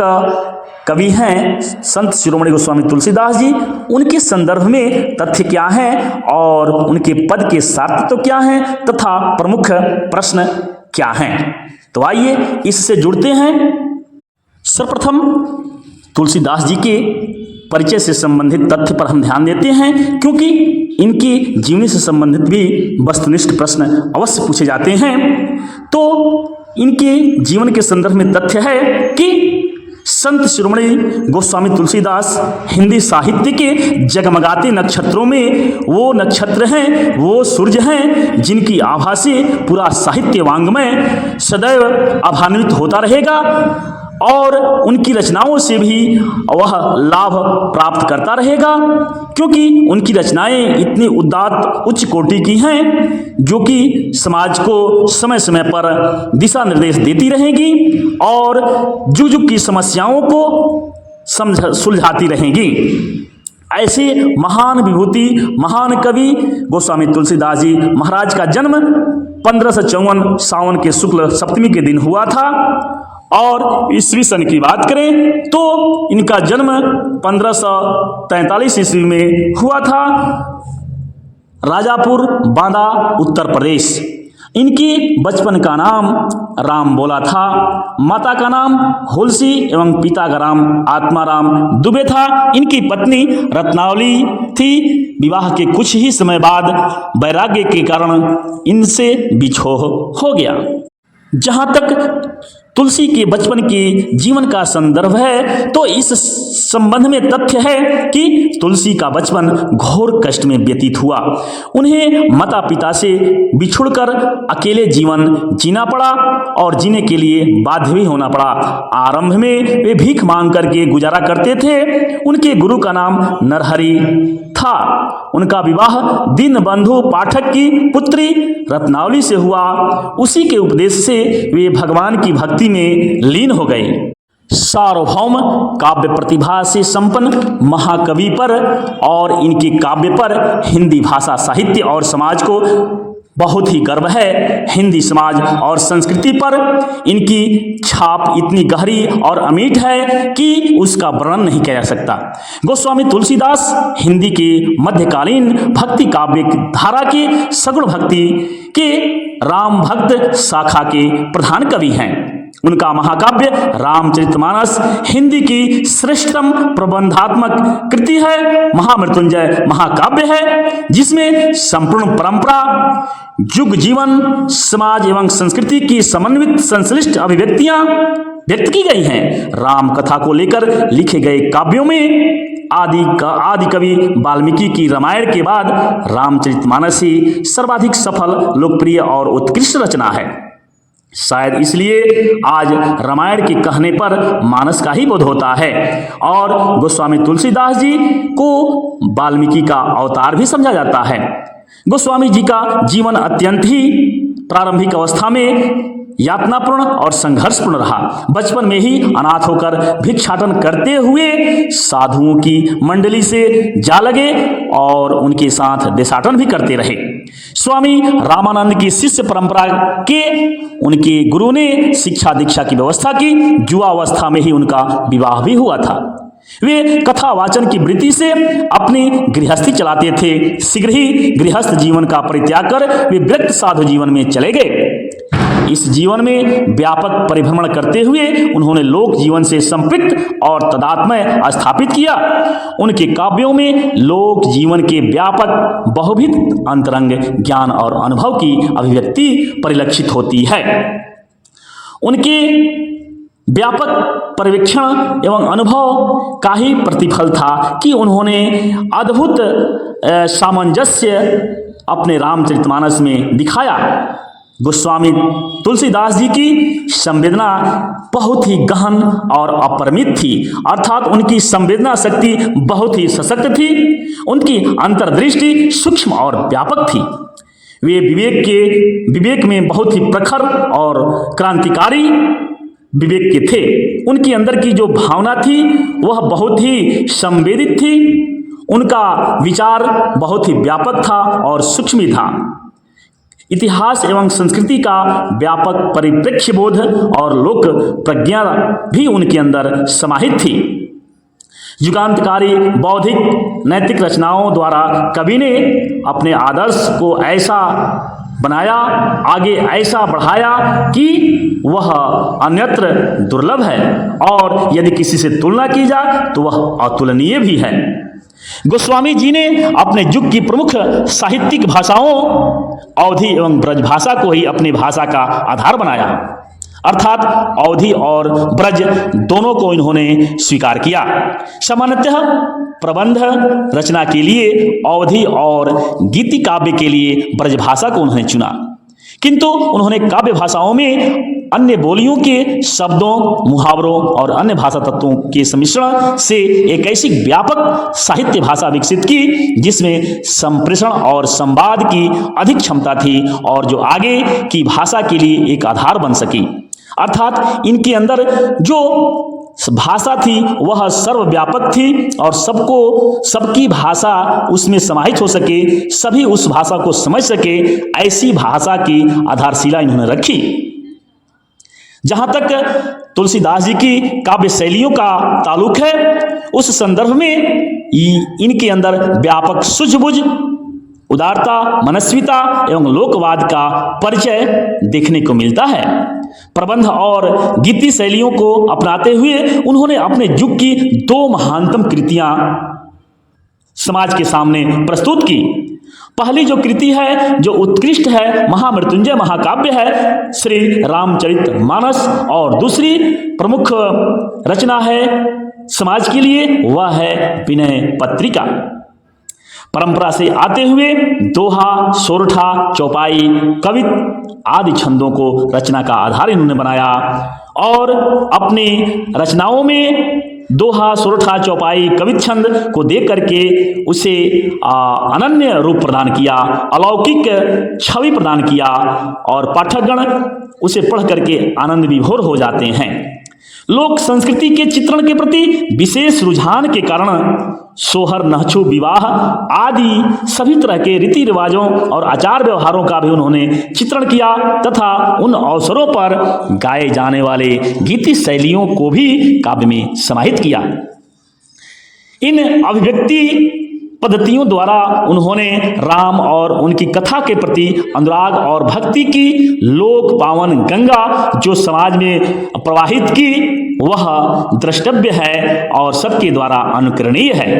कवि हैं संत शिरोमणि गोस्वामी तुलसीदास जी, उनके संदर्भ में तथ्य क्या हैं और उनके पद के सार तत्व क्या हैं तथा प्रमुख प्रश्न क्या हैं। तो आइए इससे जुड़ते हैं। सर्वप्रथम तुलसीदास जी के परिचय से संबंधित तथ्य पर हम ध्यान देते हैं, क्योंकि इनकी जीवनी से संबंधित भी वस्तुनिष्ठ प्रश्न अवश्य पूछे जाते हैं। तो इनके जीवन के संदर्भ में तथ्य है कि संत शिरोमणि गोस्वामी तुलसीदास हिंदी साहित्य के जगमगाते नक्षत्रों में वो नक्षत्र हैं, वो सूर्य हैं जिनकी आभा से पूरा साहित्य वांग्मय सदैव आभान्वित होता रहेगा और उनकी रचनाओं से भी वह लाभ प्राप्त करता रहेगा, क्योंकि उनकी रचनाएं इतनी उदात्त उच्च कोटि की हैं जो कि समाज को समय समय पर दिशा निर्देश देती रहेंगी और जुग जुग की समस्याओं को सुलझाती रहेंगी। ऐसे महान विभूति महान कवि गोस्वामी तुलसीदास जी महाराज का जन्म 1554 सावन के शुक्ल सप्तमी के दिन हुआ था और ईस्वी सन की बात करें तो इनका जन्म 1543 ईस्वी में हुआ था, राजापुर बांदा उत्तर प्रदेश। इनके बचपन का नाम राम बोला था, माता का नाम हुलसी एवं पिता का नाम आत्माराम दुबे था। इनकी पत्नी रत्नावली थी। विवाह के कुछ ही समय बाद वैराग्य के कारण इनसे बिछोह हो गया। जहाँ तक तुलसी के बचपन की जीवन का संदर्भ है तो इस संबंध में तथ्य है कि तुलसी का बचपन घोर कष्ट में व्यतीत हुआ। उन्हें माता पिता से बिछुड़कर अकेले जीवन जीना पड़ा और जीने के लिए बाध्य भी होना पड़ा। आरंभ में वे भीख मांग करके गुजारा करते थे। उनके गुरु का नाम नरहरि था। उनका विवाह दीनबंधु पाठक की पुत्री रत्नावली से हुआ। उसी के उपदेश से वे भगवान की भक्ति में लीन हो गए। सार्वभौम काव्य प्रतिभा से संपन्न महाकवि पर और इनके काव्य पर हिंदी भाषा साहित्य और समाज को बहुत ही गर्व है। हिंदी समाज और संस्कृति पर इनकी छाप इतनी गहरी और अमिट है कि उसका वर्णन नहीं किया जा सकता। गोस्वामी तुलसीदास हिंदी के मध्यकालीन भक्ति काव्य धारा के सगुण भक्ति के राम भक्त शाखा के प्रधान कवि हैं। उनका महाकाव्य रामचरितमानस हिंदी की श्रेष्ठतम प्रबंधात्मक कृति है। महामृत्युंजय महाकाव्य है जिसमें संपूर्ण परंपरा, युग जीवन, समाज एवं संस्कृति की समन्वित संश्लिष्ट अभिव्यक्तियां व्यक्त की गई हैं। राम कथा को लेकर लिखे गए काव्यों में आदि कवि वाल्मीकि की रामायण के बाद रामचरितमानस ही सर्वाधिक सफल, लोकप्रिय और उत्कृष्ट रचना है। शायद इसलिए आज रामायण के कहने पर मानस का ही बोध होता है और गोस्वामी तुलसीदास जी को वाल्मीकि का अवतार भी समझा जाता है। गोस्वामी जी का जीवन अत्यंत ही प्रारंभिक अवस्था में यातनापूर्ण और संघर्षपूर्ण रहा। बचपन में ही अनाथ होकर भिक्षाटन करते हुए साधुओं की मंडली से जा लगे और उनके साथ देशाटन भी करते रहे। स्वामी रामानंद की शिष्य परंपरा के उनके गुरु ने शिक्षा दीक्षा की व्यवस्था की। युवावस्था में ही उनका विवाह भी हुआ था। वे कथा वाचन की वृत्ति से अपनी गृहस्थी चलाते थे। शीघ्र ही गृहस्थ जीवन का परित्याग कर वे विरक्त साधु जीवन में चले गए। इस जीवन में व्यापक परिभ्रमण करते हुए उन्होंने लोक जीवन से संपृक्त और तदात्म्य स्थापित किया। उनके काव्यों में लोक जीवन के व्यापक बहुविध अंतरंग ज्ञान और अनुभव की अभिव्यक्ति परिलक्षित होती है। उनके व्यापक पर्यवेक्षण एवं अनुभव का ही प्रतिफल था कि उन्होंने अद्भुत सामंजस्य अपने रामचरितमानस में दिखाया। गोस्वामी तुलसीदास जी की संवेदना बहुत ही गहन और अपरिमित थी, अर्थात उनकी संवेदना शक्ति बहुत ही सशक्त थी। उनकी अंतर्दृष्टि सूक्ष्म और व्यापक थी। वे विवेक में बहुत ही प्रखर और क्रांतिकारी विवेक के थे। उनके अंदर की जो भावना थी वह बहुत ही संवेदित थी। उनका विचार बहुत ही व्यापक था और सूक्ष्म था। इतिहास एवं संस्कृति का व्यापक परिप्रेक्ष्य बोध और लोक प्रज्ञा भी उनके अंदर समाहित थी। युगांतकारी बौद्धिक नैतिक रचनाओं द्वारा कवि ने अपने आदर्श को ऐसा बनाया, आगे ऐसा बढ़ाया कि वह अन्यत्र दुर्लभ है और यदि किसी से तुलना की जाए तो वह अतुलनीय भी है। गोस्वामी जी ने अपने युग की प्रमुख साहित्यिक भाषाओं अवधी एवं ब्रज भाषा को ही अपनी भाषा का आधार बनाया, अर्थात अवधी और ब्रज दोनों को इन्होंने स्वीकार किया। सामान्यतः प्रबंध रचना के लिए अवधी और गीति काव्य के लिए ब्रज भाषा को उन्होंने चुना, किंतु उन्होंने काव्य भाषाओं में अन्य बोलियों के शब्दों, मुहावरों और अन्य भाषा तत्वों के सम्मिश्रण से एक ऐसी व्यापक साहित्य भाषा विकसित की जिसमें संप्रेषण और संवाद की अधिक क्षमता थी और जो आगे की भाषा के लिए एक आधार बन सकी। अर्थात इनके अंदर जो भाषा थी वह सर्वव्यापक थी और सबकी भाषा उसमें समाहित हो सके, सभी उस भाषा को समझ सके, ऐसी भाषा की आधारशिला इन्होंने रखी। जहां तक तुलसीदास जी की काव्य शैलियों का ताल्लुक है, उस संदर्भ में इनके अंदर व्यापक सूझबूझ, उदारता, मनस्विता एवं लोकवाद का परिचय देखने को मिलता है। प्रबंध और गीति शैलियों को अपनाते हुए उन्होंने अपने युग की दो महानतम कृतियां समाज के सामने प्रस्तुत की। पहली जो कृति है, जो उत्कृष्ट है, महामृत्युंजय महाकाव्य है, श्री रामचरितमानस, और दूसरी प्रमुख रचना है समाज के लिए, वह है विनय पत्रिका। परंपरा से आते हुए दोहा, सोरठा, चौपाई, कवित आदि छंदों को रचना का आधार इन्होंने बनाया और अपनी रचनाओं में दोहा, सोरठा, चौपाई, कवित छंद को देख करके उसे अनन्य रूप प्रदान किया, अलौकिक छवि प्रदान किया और पाठकगण उसे पढ़ करके आनंद विभोर हो जाते हैं। लोक संस्कृति के चित्रण के प्रति विशेष रुझान के कारण सोहर, नहछु, विवाह आदि सभी तरह के रीति रिवाजों और आचार व्यवहारों का भी उन्होंने चित्रण किया तथा उन अवसरों पर गाए जाने वाले गीति शैलियों को भी काव्य में समाहित किया। इन अभिव्यक्ति पद्धतियों द्वारा उन्होंने राम और उनकी कथा के प्रति अनुराग और भक्ति की लोक पावन गंगा जो समाज में प्रवाहित की वह द्रष्टव्य है और सबके द्वारा अनुकरणीय है।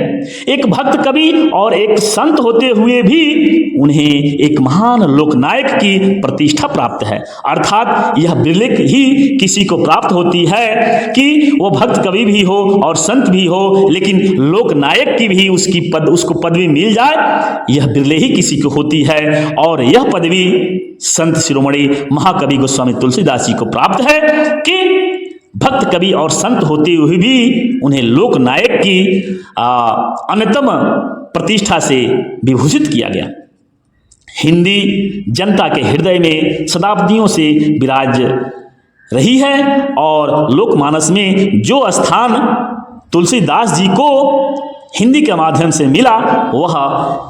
एक भक्त कवि और एक संत होते हुए भी उन्हें एक महान लोकनायक की प्रतिष्ठा प्राप्त है, अर्थात यह बिरले ही किसी को प्राप्त होती है कि वो भक्त कवि भी हो और संत भी हो, लेकिन लोकनायक की भी उसको पदवी मिल जाए, यह बिरले ही किसी को होती है। और यह पदवी संत शिरोमणि महाकवि गोस्वामी तुलसीदास जी को प्राप्त है कि भक्त कवि और संत होते हुए भी उन्हें लोकनायक की अन्यतम प्रतिष्ठा से विभूषित किया गया। हिंदी जनता के हृदय में शताब्दियों से विराज रही है और लोकमानस में जो स्थान तुलसीदास जी को हिंदी के माध्यम से मिला वह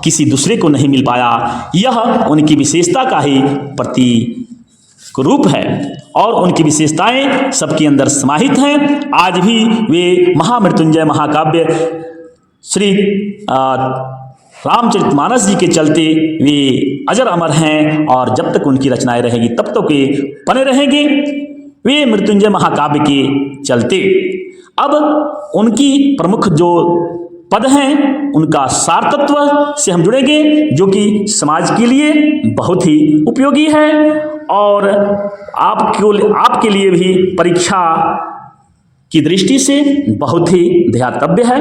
किसी दूसरे को नहीं मिल पाया। यह उनकी विशेषता का ही प्रतीक रूप है और उनकी विशेषताएं सबके अंदर समाहित हैं। आज भी वे महामृत्युंजय महाकाव्य श्री रामचरितमानस जी के चलते वे अजर अमर हैं और जब तक उनकी रचनाएं रहेंगी तब तक वे बने रहेंगे, वे मृत्युंजय महाकाव्य के चलते। अब उनकी प्रमुख जो पद हैं उनका सार तत्व से हम जुड़ेंगे जो कि समाज के लिए बहुत ही उपयोगी है और आपके लिए भी परीक्षा की दृष्टि से बहुत ही ध्यातव्य है।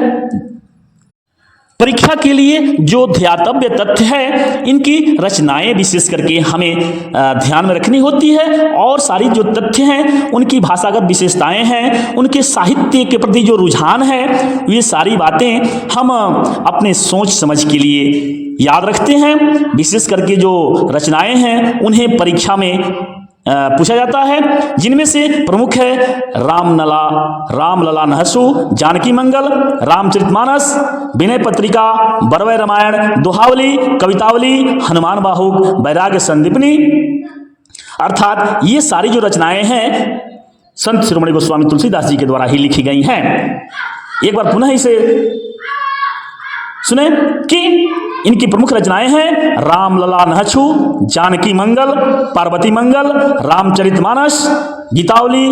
परीक्षा के लिए जो ध्यातव्य तथ्य है इनकी रचनाएं विशेष करके हमें ध्यान में रखनी होती है और सारी जो तथ्य हैं उनकी भाषागत विशेषताएं हैं, उनके साहित्य के प्रति जो रुझान है, ये सारी बातें हम अपने सोच समझ के लिए याद रखते हैं। विशेष करके जो रचनाएं हैं उन्हें परीक्षा में पूछा जाता है, जिनमें से प्रमुख है रामलला नहसु, जानकी मंगल, रामचरितमानस, विनय पत्रिका, बरवै रामायण, दोहावली, कवितावली, हनुमान बाहुक, वैराग्य संदीपनी। अर्थात ये सारी जो रचनाएं हैं संत शिरोमणि गोस्वामी तुलसीदास जी के द्वारा ही लिखी गई हैं। एक बार पुनः इसे सुने कि इनकी प्रमुख रचनाएं हैं रामलला नहछु, जानकी मंगल, पार्वती मंगल, रामचरितमानस, गीतावली,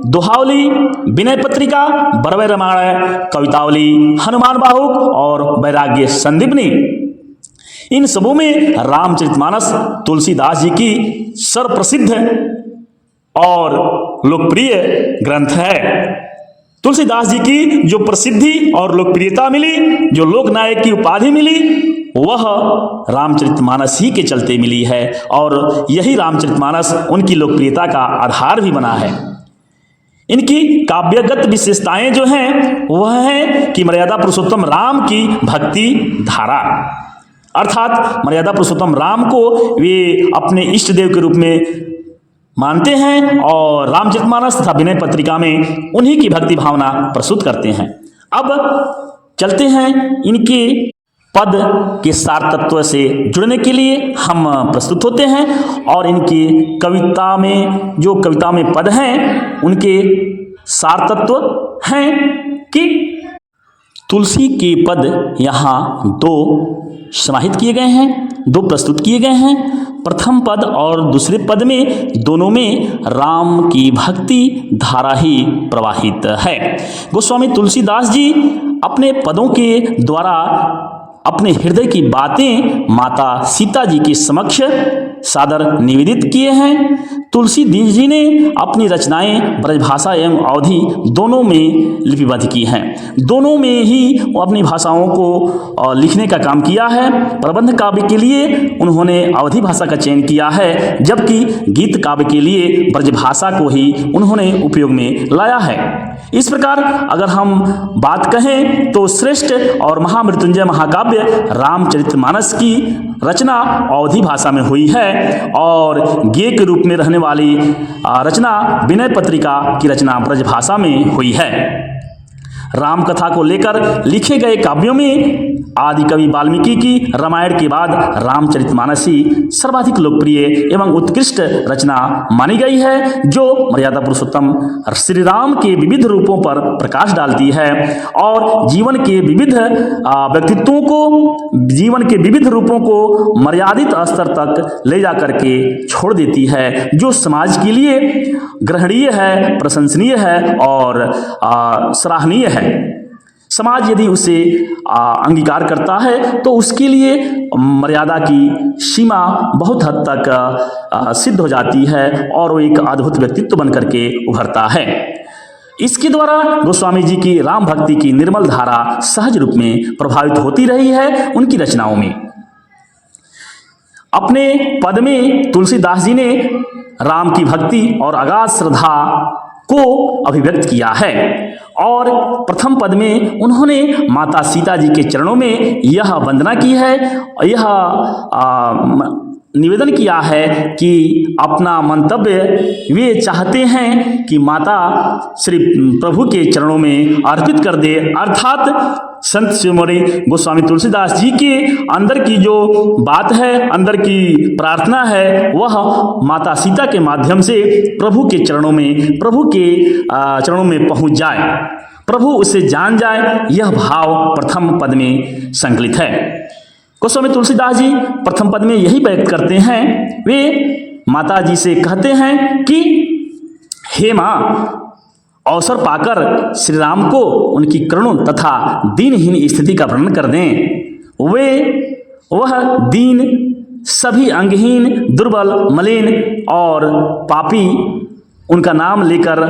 दोहावली, विनय पत्रिका, बरवै रामायण, कवितावली, हनुमान बाहुक और वैराग्य संदीपनी। इन सबों में रामचरितमानस तुलसीदास जी की सर्वप्रसिद्ध और लोकप्रिय ग्रंथ है। तुलसीदास जी की जो प्रसिद्धि और लोकप्रियता मिली, जो लोकनायक की उपाधि मिली, वह रामचरितमानस ही के चलते मिली है और यही रामचरितमानस उनकी लोकप्रियता का आधार भी बना है। इनकी काव्यगत विशेषताएं जो हैं वह है कि मर्यादा पुरुषोत्तम राम की भक्ति धारा, अर्थात मर्यादा पुरुषोत्तम राम को वे अपने इष्ट देव के रूप में मानते हैं और रामचरितमानस तथा विनय पत्रिका में उन्हीं की भक्ति भावना प्रस्तुत करते हैं। अब चलते हैं इनके पद के सार तत्व से जुड़ने के लिए हम प्रस्तुत होते हैं और इनकी कविता में पद हैं उनके सार तत्व हैं कि तुलसी के पद यहाँ दो समाहित किए गए हैं, दो प्रस्तुत किए गए हैं। प्रथम पद और दूसरे पद में दोनों में राम की भक्ति धारा ही प्रवाहित है। गोस्वामी तुलसीदास जी अपने पदों के द्वारा अपने हृदय की बातें माता सीता जी के समक्ष सादर निवेदित किए हैं। तुलसीदास जी ने अपनी रचनाएं ब्रजभाषा एवं अवधि दोनों में लिपिबद्ध की हैं। दोनों में ही वो अपनी भाषाओं को लिखने का काम किया है। प्रबंध काव्य के लिए उन्होंने अवधि भाषा का चयन किया है, जबकि गीत काव्य के लिए ब्रजभाषा को ही उन्होंने उपयोग में लाया है। इस प्रकार अगर हम बात कहें तो श्रेष्ठ और महामृत्युंजय महाकाव्य रामचरितमानस की रचना अवधि भाषा में हुई है और गेय के रूप में रहने वाली रचना विनय पत्रिका की रचना ब्रजभाषा में हुई है। राम कथा को लेकर लिखे गए काव्यों में आदि कवि वाल्मीकि की रामायण के बाद रामचरितमानस ही सर्वाधिक लोकप्रिय एवं उत्कृष्ट रचना मानी गई है, जो मर्यादा पुरुषोत्तम श्री राम के विविध रूपों पर प्रकाश डालती है और जीवन के विविध व्यक्तित्वों को, जीवन के विविध रूपों को मर्यादित स्तर तक ले जा करके छोड़ देती है, जो समाज के लिए ग्रहणीय है, प्रशंसनीय है और सराहनीय है। समाज यदि उसे अंगीकार करता है तो उसके लिए मर्यादा की सीमा बहुत हद तक सिद्ध हो जाती है और वो एक अद्भुत व्यक्तित्व बन करके उभरता है। इसके द्वारा गोस्वामी जी की राम भक्ति की निर्मल धारा सहज रूप में प्रभावित होती रही है उनकी रचनाओं में। अपने पद में तुलसीदास जी ने राम की भक्ति और अगाध श्रद्धा को अभिव्यक्त किया है और प्रथम पद में उन्होंने माता सीता जी के चरणों में यह वंदना की है, यह निवेदन किया है कि अपना मंतव्य वे चाहते हैं कि माता श्री प्रभु के चरणों में अर्पित कर दे। अर्थात संत शिरोमणि गोस्वामी तुलसीदास जी के अंदर की जो बात है, अंदर की प्रार्थना है, वह माता सीता के माध्यम से प्रभु के चरणों में पहुंच जाए, प्रभु उसे जान जाए। यह भाव प्रथम पद में संकलित है। गोस्वामी तुलसीदास जी प्रथम पद में यही व्यक्त करते हैं। वे माता जी से कहते हैं कि हे माँ, अवसर पाकर श्री राम को उनकी करुण तथा दीनहीन स्थिति का वर्णन कर दें। वह दीन, सभी अंगहीन, दुर्बल, मलिन और पापी उनका नाम लेकर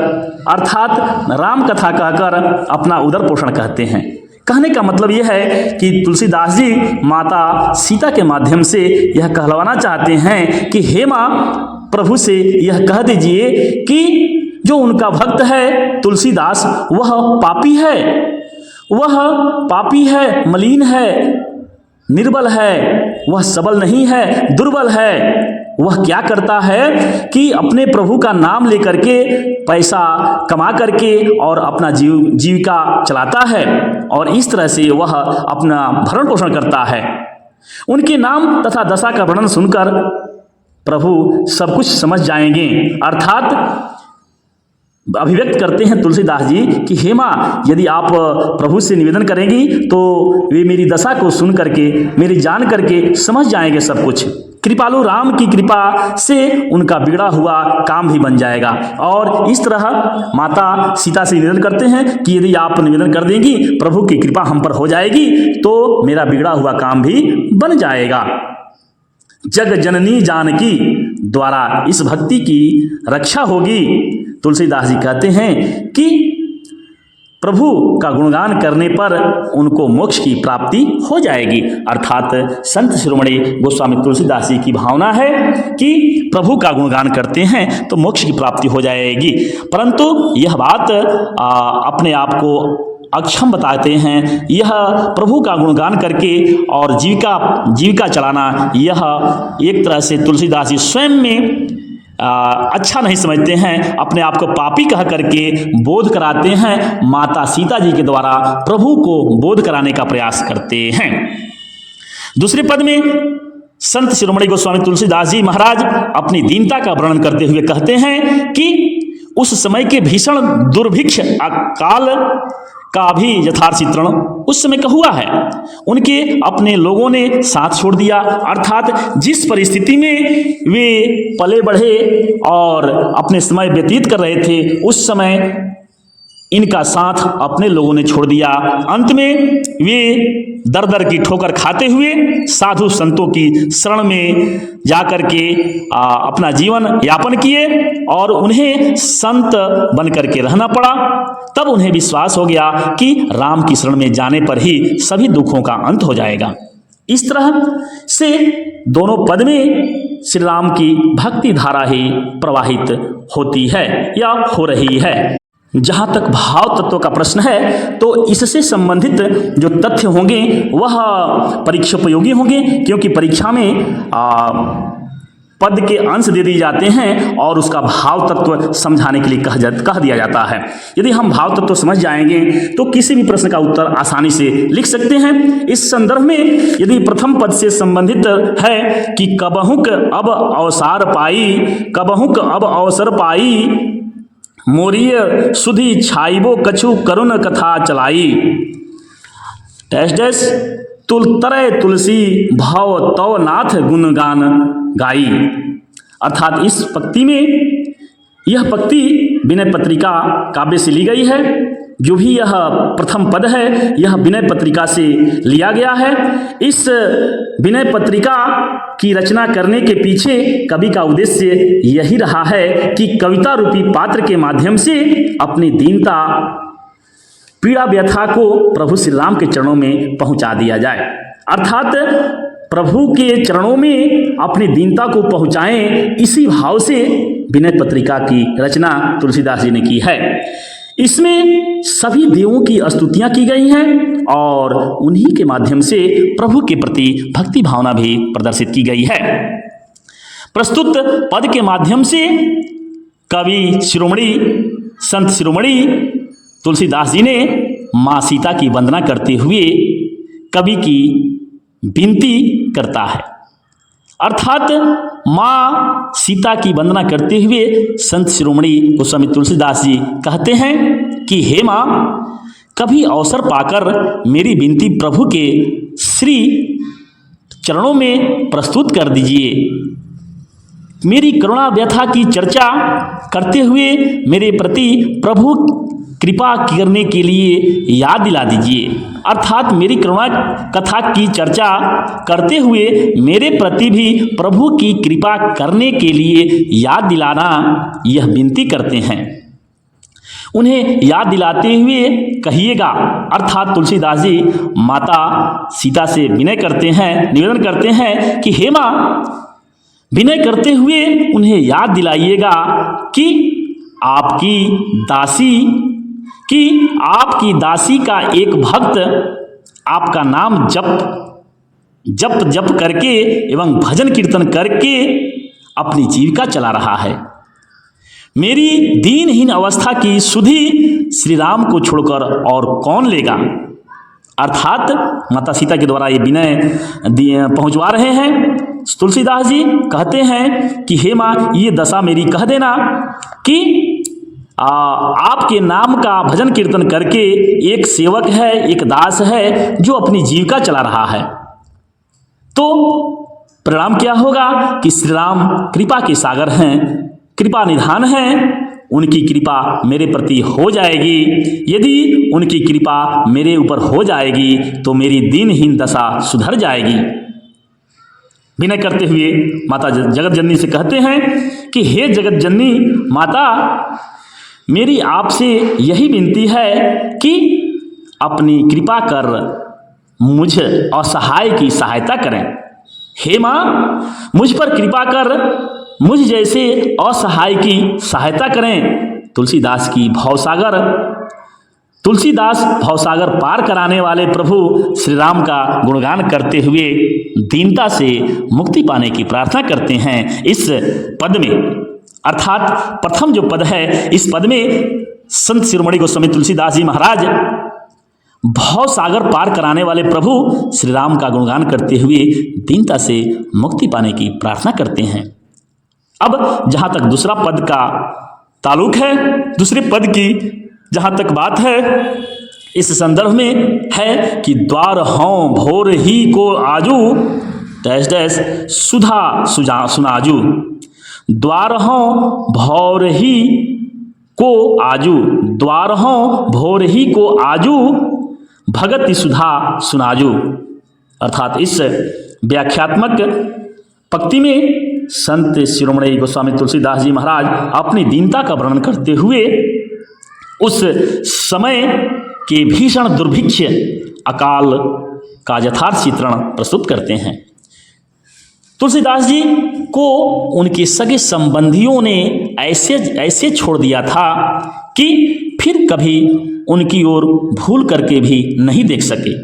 अर्थात राम कथा कहकर अपना उदर पोषण कहते हैं। कहने का मतलब यह है कि तुलसीदास जी माता सीता के माध्यम से यह कहलवाना चाहते हैं कि हे माँ, प्रभु से यह कह दीजिए कि जो उनका भक्त है तुलसीदास, वह पापी है, मलिन है, निर्बल है, वह सबल नहीं है, दुर्बल है। वह क्या करता है कि अपने प्रभु का नाम लेकर के पैसा कमा करके और अपना जीविका चलाता है और इस तरह से वह अपना भरण पोषण करता है। उनके नाम तथा दशा का वर्णन सुनकर प्रभु सब कुछ समझ जाएंगे। अर्थात अभिव्यक्त करते हैं तुलसीदास जी कि हे माँ, यदि आप प्रभु से निवेदन करेंगी तो वे मेरी दशा को सुन करके, मेरी जान करके समझ जाएंगे सब कुछ। कृपालु राम की कृपा से उनका बिगड़ा हुआ काम भी बन जाएगा। और इस तरह माता सीता से निवेदन करते हैं कि यदि आप निवेदन कर देंगी, प्रभु की कृपा हम पर हो जाएगी तो मेरा बिगड़ा हुआ काम भी बन जाएगा। जग जननी जानकी द्वारा इस भक्ति की रक्षा होगी। तुलसीदास जी कहते हैं कि प्रभु का गुणगान करने पर उनको मोक्ष की प्राप्ति हो जाएगी। अर्थात संत शिरोमणि गोस्वामी तुलसीदास जी की भावना है कि प्रभु का गुणगान करते हैं तो मोक्ष की प्राप्ति हो जाएगी। परंतु यह बात अपने आप को अक्षम बताते हैं। यह प्रभु का गुणगान करके और जीविका चलाना, यह एक तरह से तुलसीदास जी स्वयं में अच्छा नहीं समझते हैं। अपने आप को पापी कह करके बोध कराते हैं। माता सीता जी के द्वारा प्रभु को बोध कराने का प्रयास करते हैं। दूसरे पद में संत शिरोमणि गोस्वामी तुलसीदास जी महाराज अपनी दीनता का वर्णन करते हुए कहते हैं कि उस समय के भीषण दुर्भिक्ष अकाल का भी यथार्थ चित्रण उस समय का हुआ है। उनके अपने लोगों ने साथ छोड़ दिया। अर्थात जिस परिस्थिति में वे पले बढ़े और अपने समय व्यतीत कर रहे थे, उस समय इनका साथ अपने लोगों ने छोड़ दिया। अंत में वे दर दर की ठोकर खाते हुए साधु संतों की शरण में जाकर के अपना जीवन यापन किए और उन्हें संत बन करके रहना पड़ा। तब उन्हें विश्वास हो गया कि राम की शरण में जाने पर ही सभी दुखों का अंत हो जाएगा। इस तरह से दोनों पद में श्री राम की भक्ति धारा ही प्रवाहित होती है या हो रही है। जहाँ तक भाव तत्व का प्रश्न है तो इससे संबंधित जो तथ्य होंगे वह परीक्षोपयोगी होंगे, क्योंकि परीक्षा में पद के अंश दे दिए जाते हैं और उसका भाव तत्व समझाने के लिए कह दिया जाता है। यदि हम भाव तत्व समझ जाएंगे तो किसी भी प्रश्न का उत्तर आसानी से लिख सकते हैं। इस संदर्भ में यदि प्रथम पद से संबंधित है कि कबहुक अब अवसर पाई मोरिय सुधि छाइबो कछु करुण कथा चलाई। डैश तरय तुलसी भव तव नाथ गुणगान गाई। अर्थात इस पंक्ति में, यह पंक्ति विनय पत्रिका काव्य से ली गई है। जो भी यह प्रथम पद है यह विनय पत्रिका से लिया गया है। इस विनय पत्रिका की रचना करने के पीछे कवि का उद्देश्य यही रहा है कि कविता रूपी पात्र के माध्यम से अपनी दीनता, पीड़ा, व्यथा को प्रभु श्री राम के चरणों में पहुंचा दिया जाए। अर्थात प्रभु के चरणों में अपनी दीनता को पहुंचाएं, इसी भाव से विनय पत्रिका की रचना तुलसीदास जी ने की है। इसमें सभी देवों की स्तुतियां की गई हैं और उन्हीं के माध्यम से प्रभु के प्रति भक्ति भावना भी प्रदर्शित की गई है। प्रस्तुत पद के माध्यम से कवि शिरोमणि संत शिरोमणि तुलसीदास जी ने माँ सीता की वंदना करते हुए कवि की विनती करता है। अर्थात माँ सीता की वंदना करते हुए संत शिरोमणि गोस्वामी तुलसीदास जी कहते हैं कि हे माँ, कभी अवसर पाकर मेरी विनती प्रभु के श्री चरणों में प्रस्तुत कर दीजिए। मेरी करुणा व्यथा की चर्चा करते हुए मेरे प्रति प्रभु कृपा करने के लिए याद दिला दीजिए। अर्थात मेरी करुणा कथा की चर्चा करते हुए मेरे प्रति भी प्रभु की कृपा करने के लिए याद दिलाना, यह विनती करते हैं। उन्हें याद दिलाते हुए कहिएगा। अर्थात तुलसीदास जी माता सीता से विनय करते हैं, निवेदन करते हैं कि हे माँ, विनय करते हुए उन्हें याद दिलाइएगा कि आपकी दासी का एक भक्त आपका नाम जप करके एवं भजन कीर्तन करके अपनी जीविका चला रहा है। मेरी दीनहीन अवस्था की सुधि श्री राम को छोड़कर और कौन लेगा। अर्थात माता सीता के द्वारा ये विनय पहुंचवा रहे हैं। तुलसीदास जी कहते हैं कि हे माँ, ये दशा मेरी कह देना कि आपके नाम का भजन कीर्तन करके एक सेवक है, एक दास है जो अपनी जीविका चला रहा है। तो परिणाम क्या होगा कि श्री राम कृपा के सागर हैं, कृपा निधान हैं। उनकी कृपा मेरे प्रति हो जाएगी। यदि उनकी कृपा मेरे ऊपर हो जाएगी तो मेरी दीनहीन दशा सुधर जाएगी। विनय करते हुए माता जगत जननी से कहते हैं कि हे जगत जननी माता, मेरी आपसे यही विनती है कि अपनी कृपा कर मुझ असहाय की सहायता करें। हे माँ, मुझ पर कृपा कर मुझ जैसे असहाय की सहायता करें। तुलसीदास भवसागर पार कराने वाले प्रभु श्री राम का गुणगान करते हुए दीनता से मुक्ति पाने की प्रार्थना करते हैं इस पद में। अर्थात प्रथम जो पद है, इस पद में संत शिरोमणि गोस्वामी तुलसीदास जी महाराज भव सागर पार कराने वाले प्रभु श्री राम का गुणगान करते हुए दीनता से मुक्ति पाने की प्रार्थना करते हैं। अब जहाँ तक दूसरा पद का ताल्लुक है, दूसरे पद की जहाँ तक बात है, इस संदर्भ में है कि द्वार हों भोर ही को आजू डैश डैश सुधा सुनाजू। द्वार हों भोर ही को आजू, द्वार हों भोर ही को आजू, भगति सुधा सुनाजू। अर्थात इस व्याख्यात्मक पंक्ति में संत शिरोमणि गोस्वामी तुलसीदास जी महाराज अपनी दीनता का वर्णन करते हुए उस समय के भीषण दुर्भिक्ष अकाल का यथार्थ चित्रण प्रस्तुत करते हैं। तुलसीदास जी को उनके सगे संबंधियों ने ऐसे छोड़ दिया था कि फिर कभी उनकी ओर भूल करके भी नहीं देख सके।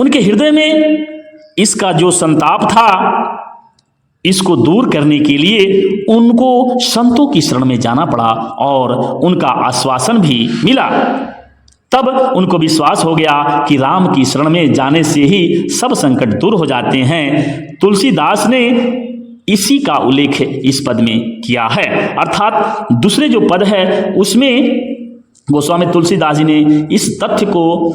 उनके हृदय में इसका जो संताप था, इसको दूर करने के लिए उनको संतों की शरण में जाना पड़ा और उनका आश्वासन भी मिला। तब उनको विश्वास हो गया कि राम की शरण में जाने से ही सब संकट दूर हो जाते हैं। तुलसीदास ने इसी का उल्लेख इस पद में किया है। अर्थात दूसरे जो पद है उसमें गोस्वामी तुलसीदास जी ने इस तथ्य को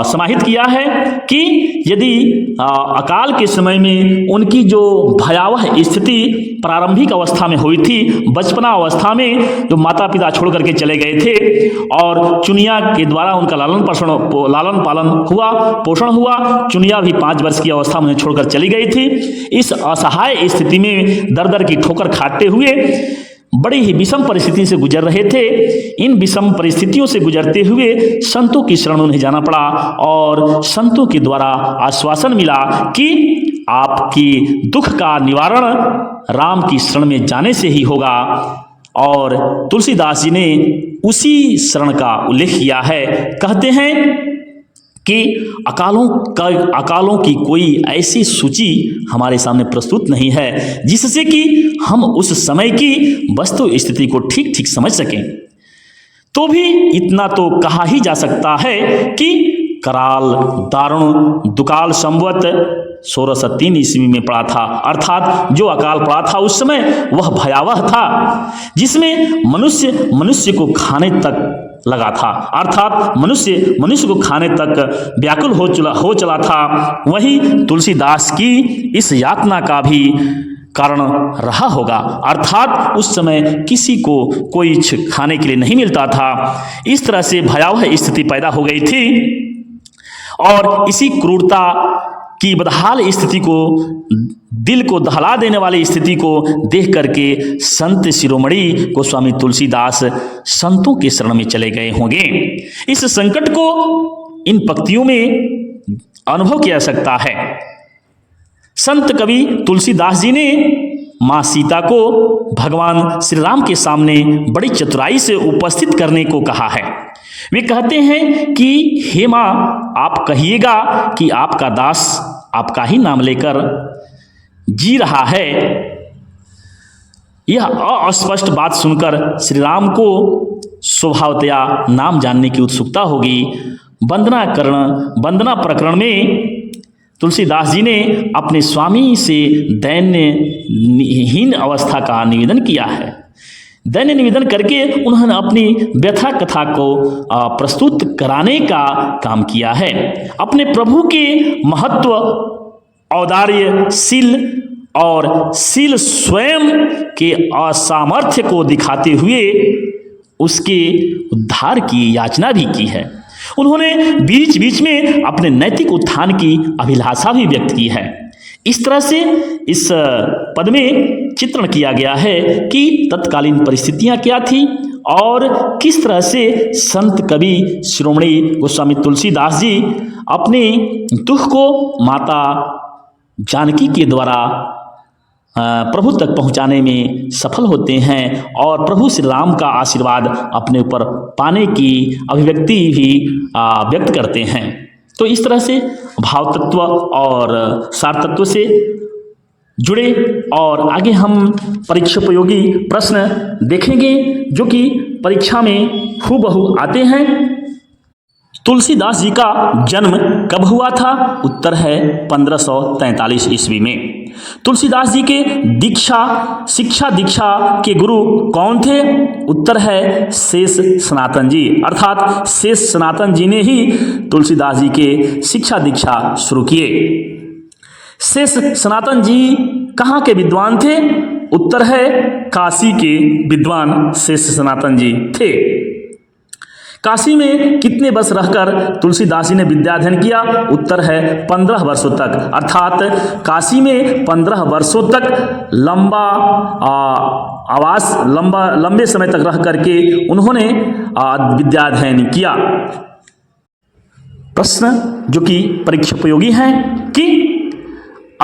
समाहित किया है कि यदि अकाल के समय में उनकी जो भयावह स्थिति प्रारंभिक अवस्था में हुई थी, बचपना अवस्था में जो माता पिता छोड़ करके चले गए थे और चुनिया के द्वारा उनका लालन पालन हुआ, पोषण हुआ, चुनिया भी 5 वर्ष की अवस्था में छोड़कर चली गई थी। इस असहाय स्थिति में दर दर की ठोकर खाते हुए बड़ी ही विषम परिस्थिति से गुजर रहे थे। इन विषम परिस्थितियों से गुजरते हुए संतों की शरण उन्हें जाना पड़ा और संतों के द्वारा आश्वासन मिला कि आपकी दुख का निवारण राम की शरण में जाने से ही होगा। और तुलसीदास जी ने उसी शरण का उल्लेख किया है। कहते हैं कि अकालों की कोई ऐसी सूची हमारे सामने प्रस्तुत नहीं है जिससे कि हम उस समय की वस्तु स्थिति को ठीक ठीक समझ सकें। तो भी इतना तो कहा ही जा सकता है कि कराल दारुण दुकाल संवत 1603 ईस्वी में पड़ा था, अर्थात जो अकाल पड़ा था उस समय वह भयावह था, जिसमें मनुष्य को खाने तक लगा था, अर्थात मनुष्य को खाने तक व्याकुल हो चला था। वही तुलसीदास की इस यातना का भी कारण रहा होगा, अर्थात उस समय किसी को कोई खाने के लिए नहीं मिलता था। इस तरह से भयावह स्थिति पैदा हो गई थी और इसी क्रूरता की बदहाल स्थिति को, दिल को दहला देने वाली स्थिति को देख करके संत शिरोमणि गोस्वामी तुलसीदास संतों के शरण में चले गए होंगे। इस संकट को इन पंक्तियों में अनुभव किया जा सकता है। संत कवि तुलसीदास जी ने माँ सीता को भगवान श्री राम के सामने बड़ी चतुराई से उपस्थित करने को कहा है। वे कहते हैं कि हे माँ, आप कहिएगा कि आपका दास आपका ही नाम लेकर जी रहा है। यह अस्पष्ट बात सुनकर श्री राम को स्वभावतया नाम जानने की उत्सुकता होगी। वंदना प्रकरण में तुलसीदास जी ने अपने स्वामी से दैन्यहीन अवस्था का निवेदन किया है। दैन्य निवेदन करके उन्होंने अपनी व्यथा कथा को प्रस्तुत कराने का काम किया है। अपने प्रभु के महत्व, औदार्य, शील और शील स्वयं के असामर्थ्य को दिखाते हुए उसके उद्धार की याचना भी की है। उन्होंने बीच बीच में अपने नैतिक उत्थान की अभिलाषा भी व्यक्त की है। इस तरह से इस पद में चित्रण किया गया है कि तत्कालीन परिस्थितियां क्या थी और किस तरह से संत कवि शिरोमणि गोस्वामी तुलसीदास जी अपने दुख को माता जानकी के द्वारा प्रभु तक पहुंचाने में सफल होते हैं और प्रभु श्री राम का आशीर्वाद अपने ऊपर पाने की अभिव्यक्ति भी व्यक्त करते हैं। तो इस तरह से भाव तत्व और सार तत्व से जुड़े और आगे हम परीक्षोपयोगी प्रश्न देखेंगे जो कि परीक्षा में हूबहू आते हैं। तुलसीदास जी का जन्म कब हुआ था? उत्तर है 1543 ईस्वी में। तुलसीदास जी के शिक्षा दीक्षा के गुरु कौन थे? उत्तर है शेष सनातन जी, अर्थात शेष सनातन जी ने ही तुलसीदास जी के शिक्षा दीक्षा शुरू किए। शेष सनातन जी कहाँ के विद्वान थे? उत्तर है काशी के विद्वान शेष सनातन जी थे। काशी में कितने वर्ष रहकर तुलसीदास जी ने विद्याध्ययन किया? उत्तर है 15 वर्षों तक, अर्थात काशी में 15 वर्षों तक लंबे समय तक रह करके उन्होंने विद्याध्ययन किया। प्रश्न जो कि परीक्षोपयोगी हैं कि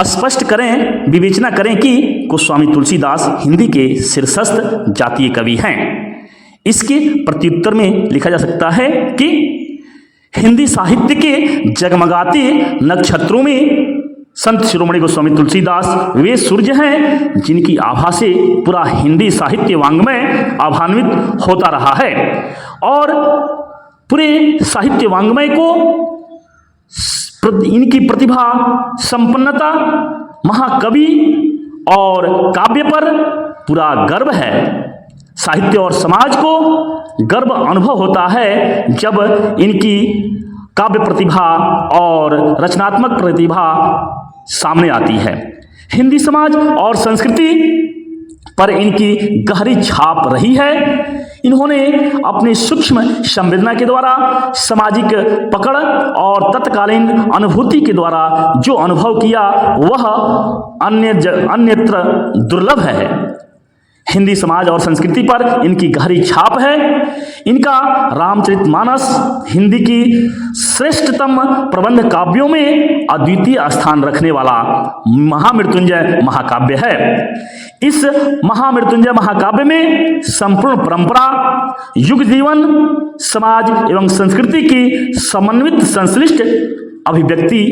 स्पष्ट करें, विवेचना करें कि गोस्वामी तुलसीदास हिंदी के शीर्षस्थ जातीय कवि हैं। इसके प्रत्युत्तर में लिखा जा सकता है कि हिंदी साहित्य के जगमगाते नक्षत्रों में संत शिरोमणि गोस्वामी तुलसीदास वे सूर्य हैं जिनकी आभा से पूरा हिंदी साहित्य वांग्मय आभान्वित होता रहा है और पूरे साहित्य वांग्मय को इनकी प्रतिभा, संपन्नता, महाकवि और काव्य पर पूरा गर्व है। साहित्य और समाज को गर्व अनुभव होता है जब इनकी काव्य प्रतिभा और रचनात्मक प्रतिभा सामने आती है। हिंदी समाज और संस्कृति पर इनकी गहरी छाप रही है। इन्होंने अपनी सूक्ष्म संवेदना के द्वारा, सामाजिक पकड़ और तत्कालीन अनुभूति के द्वारा जो अनुभव किया वह अन्यत्र दुर्लभ है। हिंदी समाज और संस्कृति पर इनकी गहरी छाप है। इनका रामचरितमानस हिंदी की श्रेष्ठतम प्रबंध काव्यों में अद्वितीय स्थान रखने वाला महामृत्युंजय महाकाव्य है। इस महामृत्युंजय महाकाव्य में संपूर्ण परंपरा, युग जीवन, समाज एवं संस्कृति की समन्वित संश्लिष्ट अभिव्यक्ति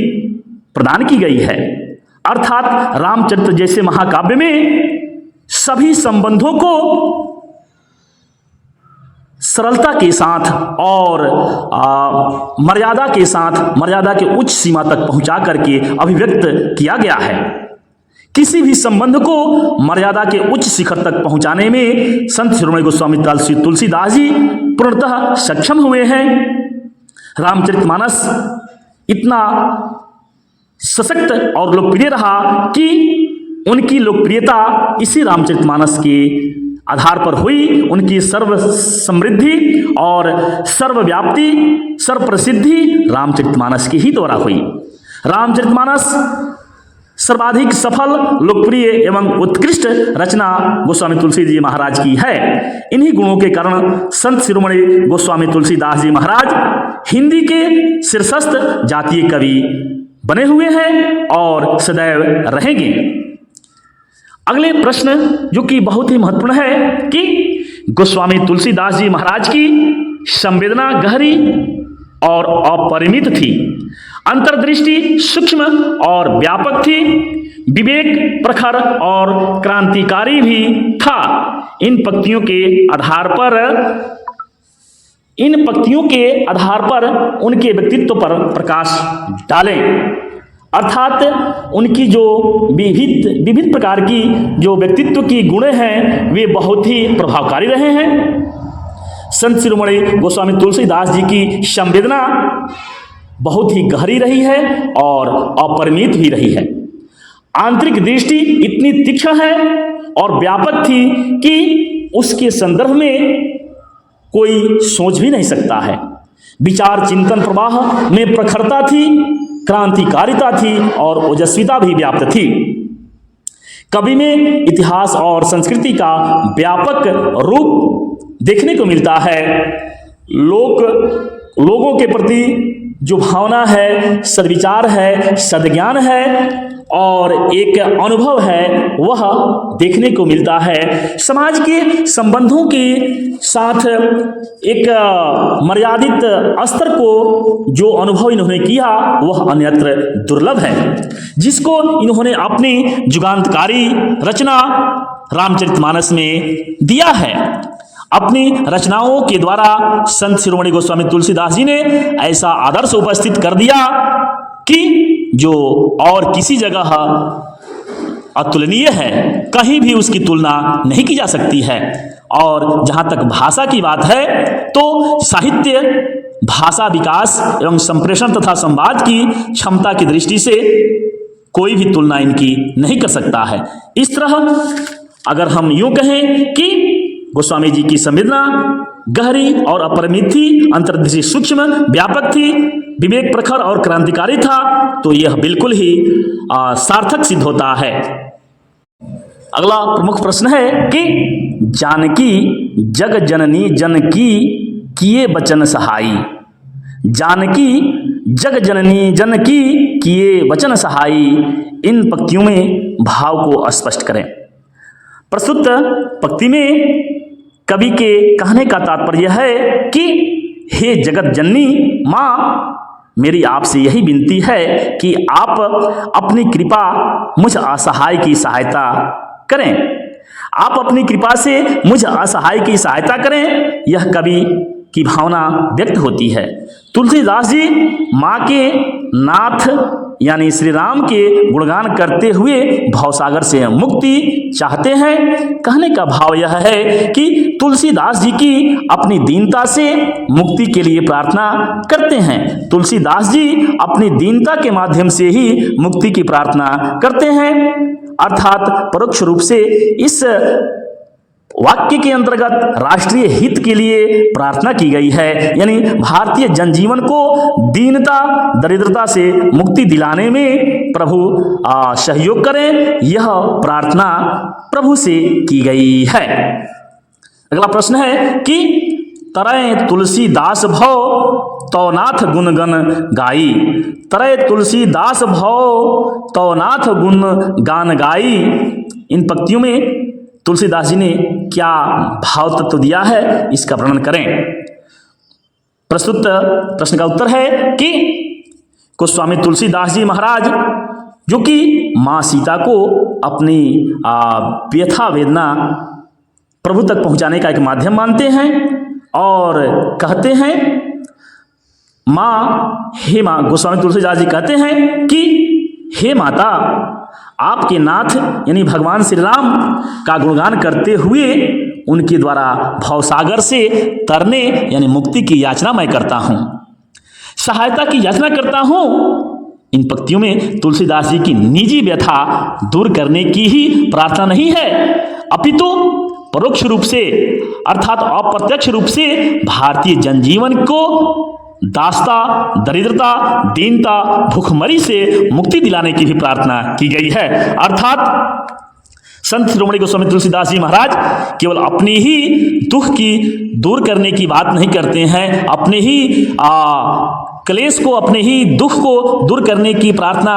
प्रदान की गई है। अर्थात रामचरित्र जैसे महाकाव्य में सभी संबंधों को सरलता के साथ और मर्यादा के साथ, मर्यादा के उच्च सीमा तक पहुंचा करके अभिव्यक्त किया गया है। किसी भी संबंध को मर्यादा के उच्च शिखर तक पहुंचाने में संत शिरोमणि गोस्वामी तुलसीदास जी पूर्णतः सक्षम हुए हैं। रामचरितमानस इतना सशक्त और लोकप्रिय रहा कि उनकी लोकप्रियता इसी रामचरितमानस के आधार पर हुई। उनकी सर्व समृद्धि और सर्वव्याप्ति, सर्व प्रसिद्धि रामचरितमानस के ही द्वारा हुई। रामचरितमानस सर्वाधिक सफल, लोकप्रिय एवं उत्कृष्ट रचना गोस्वामी तुलसी जी महाराज की है। इन्हीं गुणों के कारण संत शिरोमणि गोस्वामी तुलसीदास जी महाराज हिंदी के शीर्षस्थ जातीय कवि बने हुए हैं और सदैव रहेंगे। अगले प्रश्न जो कि बहुत ही महत्वपूर्ण है कि गोस्वामी तुलसीदास जी महाराज की संवेदना गहरी और अपरिमित थी, अंतर्दृष्टि सूक्ष्म और व्यापक थी, विवेक प्रखर और क्रांतिकारी भी था। इन पंक्तियों के आधार पर उनके व्यक्तित्व पर प्रकाश डालें। अर्थात उनकी जो विविध प्रकार की जो व्यक्तित्व की गुण हैं वे बहुत ही प्रभावकारी रहे हैं। संत शिरोमणि गोस्वामी तुलसीदास जी की संवेदना बहुत ही गहरी रही है और अपरिमित भी रही है। आंतरिक दृष्टि इतनी तीक्ष्ण है और व्यापक थी कि उसके संदर्भ में कोई सोच भी नहीं सकता है। विचार चिंतन प्रवाह में प्रखरता थी, क्रांतिकारिता थी और ओजस्विता भी व्याप्त थी। कवि में इतिहास और संस्कृति का व्यापक रूप देखने को मिलता है। लोगों के प्रति जो भावना है, सद्विचार है, सद्ज्ञान है और एक अनुभव है वह देखने को मिलता है। समाज के संबंधों के साथ एक मर्यादित स्तर को जो अनुभव इन्होंने किया वह अन्यत्र दुर्लभ है, जिसको इन्होंने अपनी जुगांतकारी रचना रामचरितमानस में दिया है। अपनी रचनाओं के द्वारा संत शिरोमणि गोस्वामी तुलसीदास जी ने ऐसा आदर्श उपस्थित कर दिया कि जो और किसी जगह अतुलनीय है, कहीं भी उसकी तुलना नहीं की जा सकती है। और जहाँ तक भाषा की बात है तो साहित्य, भाषा विकास एवं संप्रेषण तथा संवाद की क्षमता की दृष्टि से कोई भी तुलना इनकी नहीं कर सकता है। इस तरह अगर हम यूं कहें कि गोस्वामी जी की संवेदना गहरी और अपरिमित थी, अंतर्दृष्टि सूक्ष्म व्यापक थी, विवेक प्रखर और क्रांतिकारी था, तो यह बिल्कुल ही सार्थक सिद्ध होता है। अगला प्रमुख प्रश्न है कि जानकी जग जननी जन की किए बचन सहाई। जानकी जग जननी जन की किए वचन सहाई, इन पंक्तियों में भाव को स्पष्ट करें। प्रस्तुत पंक्ति में कवि के कहने का तात्पर्य है कि हे जगत जननी माँ, मेरी आपसे यही विनती है कि आप अपनी कृपा मुझ असहाय की सहायता करें। आप अपनी कृपा से मुझ असहाय की सहायता करें, यह कवि की भावना व्यक्त होती है। तुलसीदास जी माँ के नाथ यानी श्री राम के गुणगान करते हुए भवसागर से मुक्ति चाहते हैं। कहने का भाव यह है कि तुलसीदास जी की अपनी दीनता से मुक्ति के लिए प्रार्थना करते हैं। तुलसीदास जी अपनी दीनता के माध्यम से ही मुक्ति की प्रार्थना करते हैं, अर्थात परोक्ष रूप से इस वाक्य के अंतर्गत राष्ट्रीय हित के लिए प्रार्थना की गई है, यानी भारतीय जनजीवन को दीनता दरिद्रता से मुक्ति दिलाने में प्रभु सहयोग करें, यह प्रार्थना प्रभु से की गई है। अगला प्रश्न है कि तरय तुलसीदास भव तौनाथ गुण गण गाई। तरय तुलसीदास भव तौनाथ गुण गान गाई। इन पंक्तियों में तुलसीदास जी ने क्या भाव तत्व दिया है, इसका वर्णन करें। प्रस्तुत प्रश्न का उत्तर है कि गोस्वामी तुलसीदास जी महाराज, जो कि माँ सीता को अपनी व्यथा वेदना प्रभु तक पहुंचाने का एक माध्यम मानते हैं और कहते हैं, हे माँ, गोस्वामी तुलसीदास जी कहते हैं कि हे माता, आपके नाथ यानी भगवान श्री राम का गुणगान करते हुए उनके द्वारा भवसागर से तरने यानी मुक्ति की याचना मैं करता हूँ, सहायता की याचना करता हूँ। इन पंक्तियों में तुलसीदास जी की निजी व्यथा दूर करने की ही प्रार्थना नहीं है, अपितु परोक्ष रूप से अर्थात अप्रत्यक्ष रूप से भारतीय जनजीवन को दास्ता दरिद्रता दीनता भूखमरी से मुक्ति दिलाने की भी प्रार्थना की गई है। अर्थात संत शिरोमणि गोस्वामी तुलसीदास जी महाराज केवल अपनी ही दुख की दूर करने की बात नहीं करते हैं, अपने ही क्लेश को, अपने ही दुख को दूर करने की प्रार्थना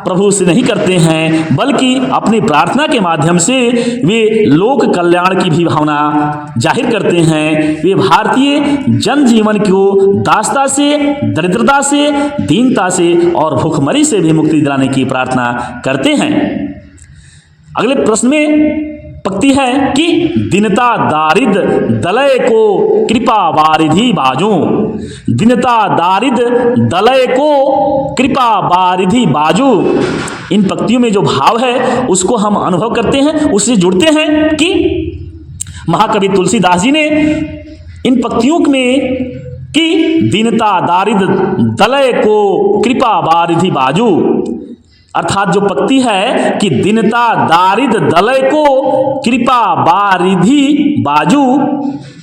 प्रभु से नहीं करते हैं, बल्कि अपनी प्रार्थना के माध्यम से वे लोक कल्याण की भी भावना जाहिर करते हैं। वे भारतीय जनजीवन को दास्ता से दरिद्रता से दीनता से और भूखमरी से भी मुक्ति दिलाने की प्रार्थना करते हैं। अगले प्रश्न में पंक्ति है कि दीनता दारिद दलय को कृपा वारिधि बाजू। दीनता दारिद दलय को कृपा वारिधि बाजू। इन पंक्तियों में जो भाव है उसको हम अनुभव करते हैं, उससे जुड़ते हैं कि महाकवि तुलसीदास जी ने इन पंक्तियों में कि दीनता दारिद दलय को कृपा वारिधि बाजू, अर्थात जो पंक्ति है कि दीनता दारिद दलय को कृपा बारिधि बाजू,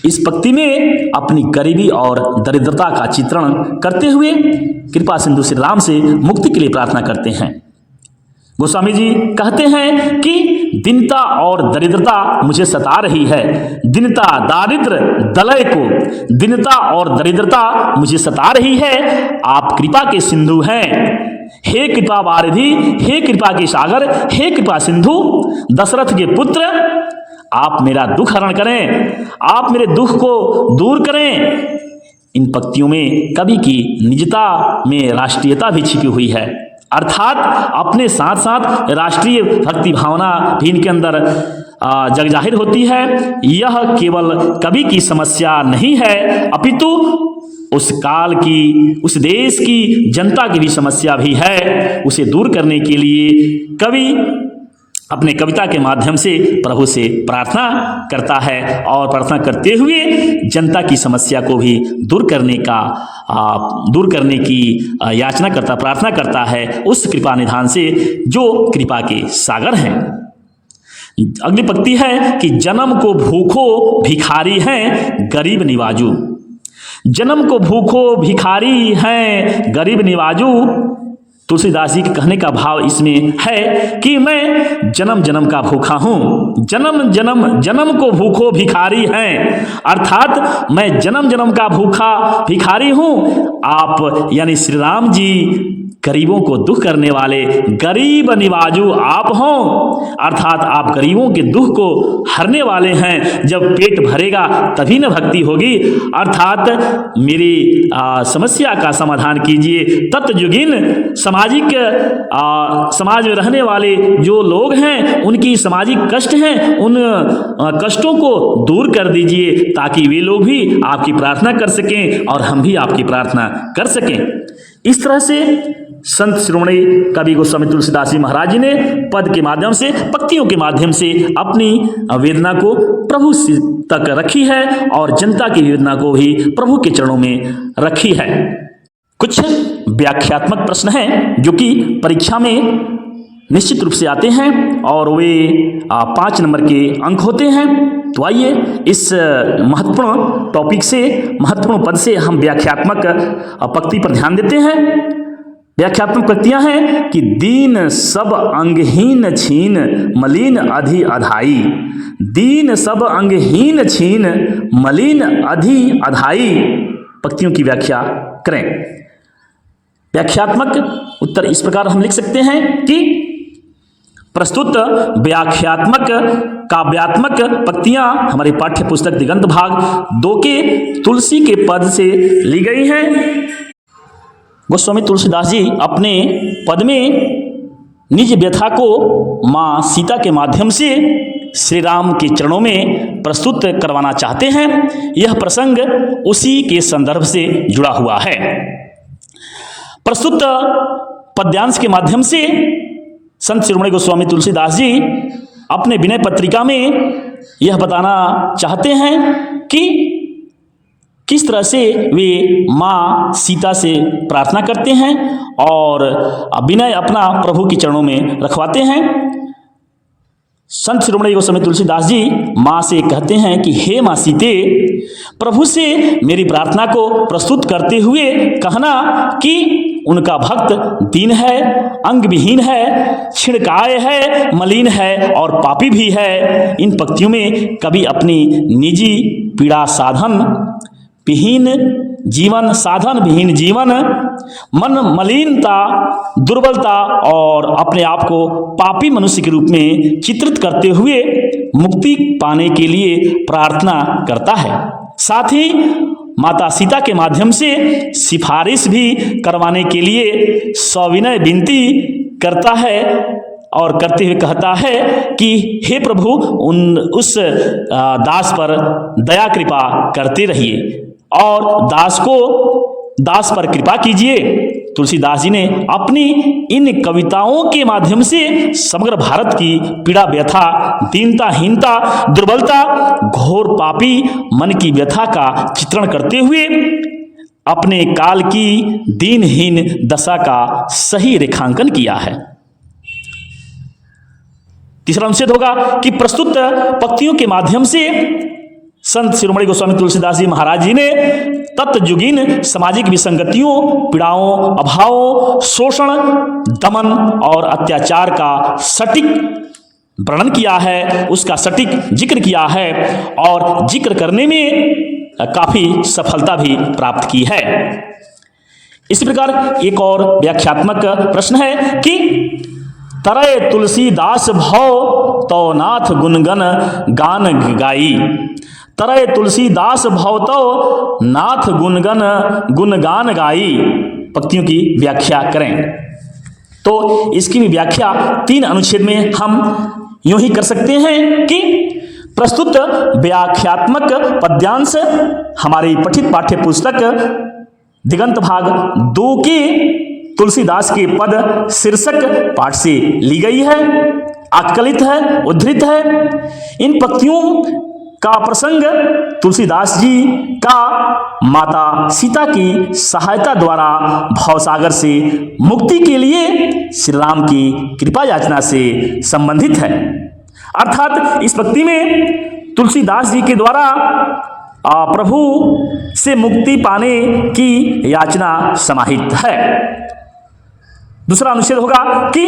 इस पंक्ति में अपनी गरीबी और दरिद्रता का चित्रण करते हुए कृपा सिंधु श्री राम से मुक्ति के लिए प्रार्थना करते हैं। गोस्वामी जी कहते हैं कि दीनता और दरिद्रता मुझे सता रही है। दीनता दारिद्र दलय को, दीनता और दरिद्रता मुझे सता रही है। आप कृपा के सिंधु हैं, हे कृपा वारिधि, हे कृपा के सागर, हे कृपा सिंधु, दशरथ के पुत्र, आप मेरा दुख हरण करें, आप मेरे दुख को दूर करें। इन पंक्तियों में कवि की निजता में राष्ट्रीयता भी छिपी हुई है, अर्थात अपने साथ साथ राष्ट्रीय भक्ति भावना भी इनके अंदर जग जाहिर होती है। यह केवल कवि की समस्या नहीं है, अपितु उस काल की, उस देश की जनता की भी समस्या भी है। उसे दूर करने के लिए कवि अपने कविता के माध्यम से प्रभु से प्रार्थना करता है और प्रार्थना करते हुए जनता की समस्या को भी दूर करने की याचना करता, प्रार्थना करता है उस कृपा निधान से जो कृपा के सागर हैं। अगली पंक्ति है कि जन्म को भूखो भिखारी हैं गरीब निवाजू। जन्म को भूखो भिखारी हैं गरीब निवाजू। तुलसीदास जी के कहने का भाव इसमें है कि मैं जन्म जन्म का भूखा हूँ, जन्म को भूखो भिखारी हैं, अर्थात मैं जन्म जन्म का भूखा भिखारी हूँ। आप यानी श्री राम जी गरीबों को दुख करने वाले गरीब निवाजू आप हों, अर्थात आप गरीबों के दुख को हरने वाले हैं। जब पेट भरेगा तभी न भक्ति होगी, अर्थात मेरी समस्या का समाधान कीजिए। तत्युगीन समाज में रहने वाले जो लोग हैं उनकी सामाजिक कष्ट हैं, उन कष्टों को दूर कर दीजिए ताकि वे लोग भी आपकी प्रार्थना कर सकें और हम भी आपकी प्रार्थना कर सकें। इस तरह से संत शिरोमणि कवि गोस्वामी तुलसीदास जी महाराज जी ने पद के माध्यम से, पंक्तियों के माध्यम से अपनी वेदना को प्रभु तक रखी है और जनता की वेदना को भी प्रभु के चरणों में रखी है। कुछ व्याख्यात्मक प्रश्न हैं जो कि परीक्षा में निश्चित रूप से आते हैं और वे 5 नंबर के अंक होते हैं। तो आइए इस महत्वपूर्ण टॉपिक से, महत्वपूर्ण पद से हम व्याख्यात्मक पंक्ति पर ध्यान देते हैं। व्याख्यात्मक पंक्तियां हैं कि दीन सब अंगहीन छीन मलिन अधि अधाई। दीन सब अंगहीन छीन मलिन अधि अधाई। पंक्तियों की व्याख्या करें। व्याख्यात्मक उत्तर इस प्रकार हम लिख सकते हैं कि प्रस्तुत व्याख्यात्मक काव्यात्मक पंक्तियां हमारे पाठ्य पुस्तक दिगंत भाग 2 के तुलसी के पद से ली गई हैं। गोस्वामी तुलसीदास जी अपने पद में निज व्यथा को माँ सीता के माध्यम से श्री राम के चरणों में प्रस्तुत करवाना चाहते हैं। यह प्रसंग उसी के संदर्भ से जुड़ा हुआ है। प्रस्तुत पद्यांश के माध्यम से संत शिरोमणि गोस्वामी तुलसीदास जी अपने विनय पत्रिका में यह बताना चाहते हैं कि किस तरह से वे माँ सीता से प्रार्थना करते हैं और विनय अपना प्रभु के चरणों में रखवाते हैं। संत शिरोमणि गोस्वामी तुलसीदास जी माँ से कहते हैं कि हे माँ सीते, प्रभु से मेरी प्रार्थना को प्रस्तुत करते हुए कहना कि उनका भक्त दीन है, अंग विहीन है, छिड़काए है, मलिन है और पापी भी है। इन पंक्तियों में कवि अपनी निजी पीड़ा साधन विहीन जीवन, साधन विहीन जीवन, मन मलिनता, दुर्बलता और अपने आप को पापी मनुष्य के रूप में चित्रित करते हुए मुक्ति पाने के लिए प्रार्थना करता है। साथ ही माता सीता के माध्यम से सिफारिश भी करवाने के लिए सविनय विनती करता है और करते हुए कहता है कि हे प्रभु, उस दास पर दया कृपा करते रहिए और दास पर कृपा कीजिए। तुलसीदास जी ने अपनी इन कविताओं के माध्यम से समग्र भारत की पीड़ा व्यथा, दीनता, हीनता, दुर्बलता, घोर पापी मन की व्यथा का चित्रण करते हुए अपने काल की दीनहीन दशा का सही रेखांकन किया है। तीसरा अनुच्छेद होगा कि प्रस्तुत पंक्तियों के माध्यम से संत शिरोमणि गोस्वामी तुलसीदास जी महाराज जी ने तत्जुगीन सामाजिक विसंगतियों, पीड़ाओं, अभावों, शोषण, दमन और अत्याचार का सटीक वर्णन किया है, उसका सटीक जिक्र किया है और जिक्र करने में काफी सफलता भी प्राप्त की है। इसी प्रकार एक और व्याख्यात्मक प्रश्न है कि तरय तुलसीदास भव तो नाथ गुणगन गान गाई। तरय तुलसीदास भव तो नाथ गुणगान गाई। पंक्तियों की व्याख्या करें। तो इसकी भी व्याख्या 3 अनुच्छेद में हम यूं ही कर सकते हैं कि प्रस्तुत व्याख्यात्मक पद्यांश हमारी पठित पाठ्य पुस्तक दिगंत भाग 2 के तुलसीदास के पद शीर्षक पाठ से ली गई है, आकलित है, उद्धृत है। इन पंक्तियों का प्रसंग तुलसीदास जी का माता सीता की सहायता द्वारा भवसागर से मुक्ति के लिए श्री राम की कृपा याचना से संबंधित है। अर्थात इस पंक्ति में तुलसीदास जी के द्वारा प्रभु से मुक्ति पाने की याचना समाहित है। दूसरा अनुच्छेद होगा कि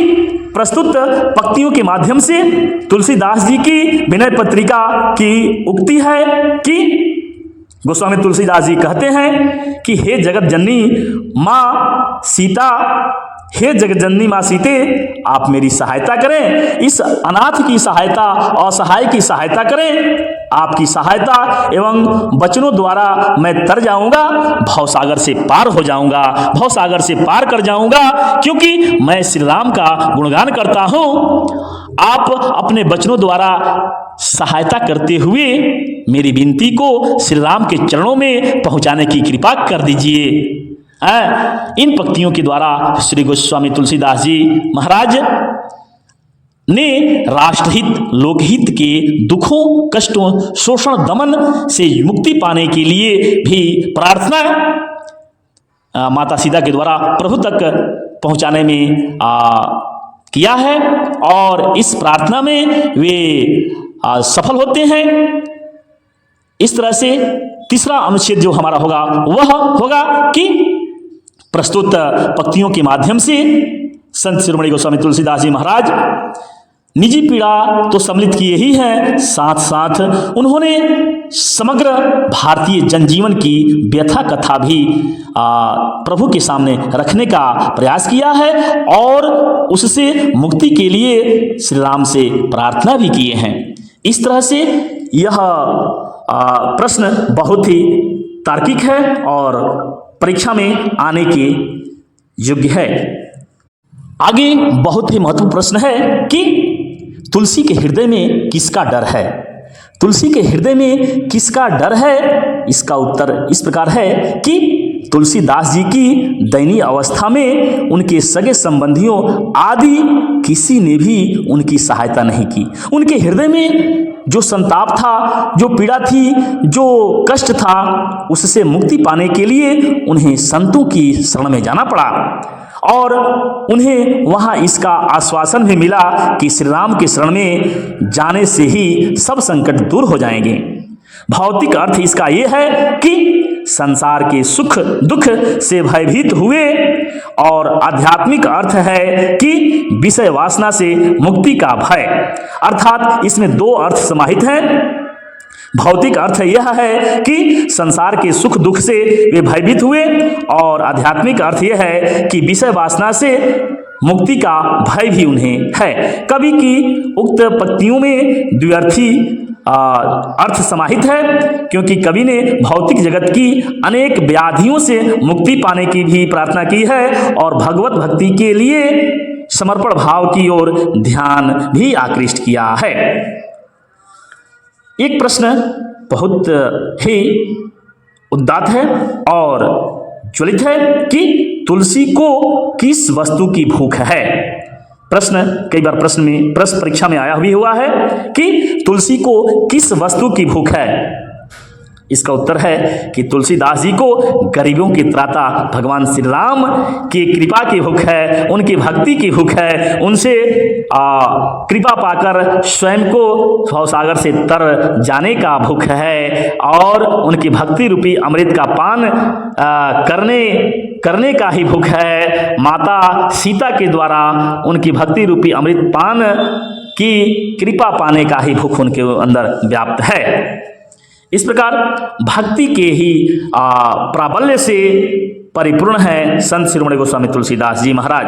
प्रस्तुत पंक्तियों के माध्यम से तुलसीदास जी की विनय पत्रिका की उक्ति है कि गोस्वामी तुलसीदास जी कहते हैं कि हे जगत जननी माँ सीता, हे जगत जननी माँ सीते, आप मेरी सहायता करें, इस अनाथ की सहायता, असहाय की सहायता करें। आपकी सहायता एवं वचनों द्वारा मैं तर जाऊंगा, भवसागर से पार हो जाऊंगा, भवसागर से पार कर जाऊंगा, क्योंकि मैं श्री राम का गुणगान करता हूं। आप अपने वचनों द्वारा सहायता करते हुए मेरी विनती को श्री राम के चरणों में पहुंचाने की कृपा कर दीजिए। इन पंक्तियों के द्वारा श्री गोस्वामी तुलसीदास जी महाराज ने राष्ट्रहित, लोकहित के दुखों, कष्टों, शोषण, दमन से मुक्ति पाने के लिए भी प्रार्थना माता सीता के द्वारा प्रभु तक पहुंचाने में किया है और इस प्रार्थना में वे सफल होते हैं। इस तरह से तीसरा अनुच्छेद जो हमारा होगा वह होगा कि प्रस्तुत पंक्तियों के माध्यम से संत शिरोमणि गोस्वामी तुलसीदास जी महाराज निजी पीड़ा तो सम्मिलित किए ही हैं, साथ साथ उन्होंने समग्र भारतीय जनजीवन की व्यथा कथा भी प्रभु के सामने रखने का प्रयास किया है और उससे मुक्ति के लिए श्री राम से प्रार्थना भी किए हैं। इस तरह से यह प्रश्न बहुत ही तार्किक है और परीक्षा में आने के योग्य है। आगे बहुत ही महत्वपूर्ण प्रश्न है कि तुलसी के हृदय में किसका डर है? तुलसी के हृदय में किसका डर है? इसका उत्तर इस प्रकार है कि तुलसीदास जी की दयनीय अवस्था में उनके सगे संबंधियों आदि किसी ने भी उनकी सहायता नहीं की। उनके हृदय में जो संताप था, जो पीड़ा थी, जो कष्ट था, उससे मुक्ति पाने के लिए उन्हें संतों की शरण में जाना पड़ा और उन्हें वहाँ इसका आश्वासन भी मिला कि श्री राम के शरण में जाने से ही सब संकट दूर हो जाएंगे। भौतिक अर्थ इसका यह है कि संसार के सुख दुख से भयभीत हुए और आध्यात्मिक अर्थ है कि विषय वासना से मुक्ति का भय। अर्थात इसमें दो अर्थ समाहित हैं। भौतिक अर्थ यह है कि संसार के सुख दुख से वे भयभीत हुए और आध्यात्मिक अर्थ यह है कि विषय वासना से मुक्ति का भय भी उन्हें है। कवि की उक्त पंक्तियों में द्व्यर्थी अर्थ समाहित है, क्योंकि कवि ने भौतिक जगत की अनेक व्याधियों से मुक्ति पाने की भी प्रार्थना की है और भगवत भक्ति के लिए समर्पण भाव की ओर ध्यान भी आकृष्ट किया है। एक प्रश्न बहुत ही उदात्त है और ज्वलित है कि तुलसी को किस वस्तु की भूख है? प्रश्न कई बार प्रश्न परीक्षा में आया भी हुआ है कि तुलसी को किस वस्तु की भूख है? इसका उत्तर है कि तुलसीदास जी को गरीबों के त्राता भगवान श्री राम की कृपा की भूख है, उनकी भक्ति की भूख है, उनसे कृपा पाकर स्वयं को भवसागर से तर जाने का भूख है और उनकी भक्ति रूपी अमृत का पान करने का ही भूख है। माता सीता के द्वारा उनकी भक्ति रूपी अमृत पान की कृपा पाने का ही भूख उनके अंदर व्याप्त है। इस प्रकार भक्ति के ही प्राबल्य से परिपूर्ण है संत शिरोमणि गोस्वामी तुलसीदास जी महाराज।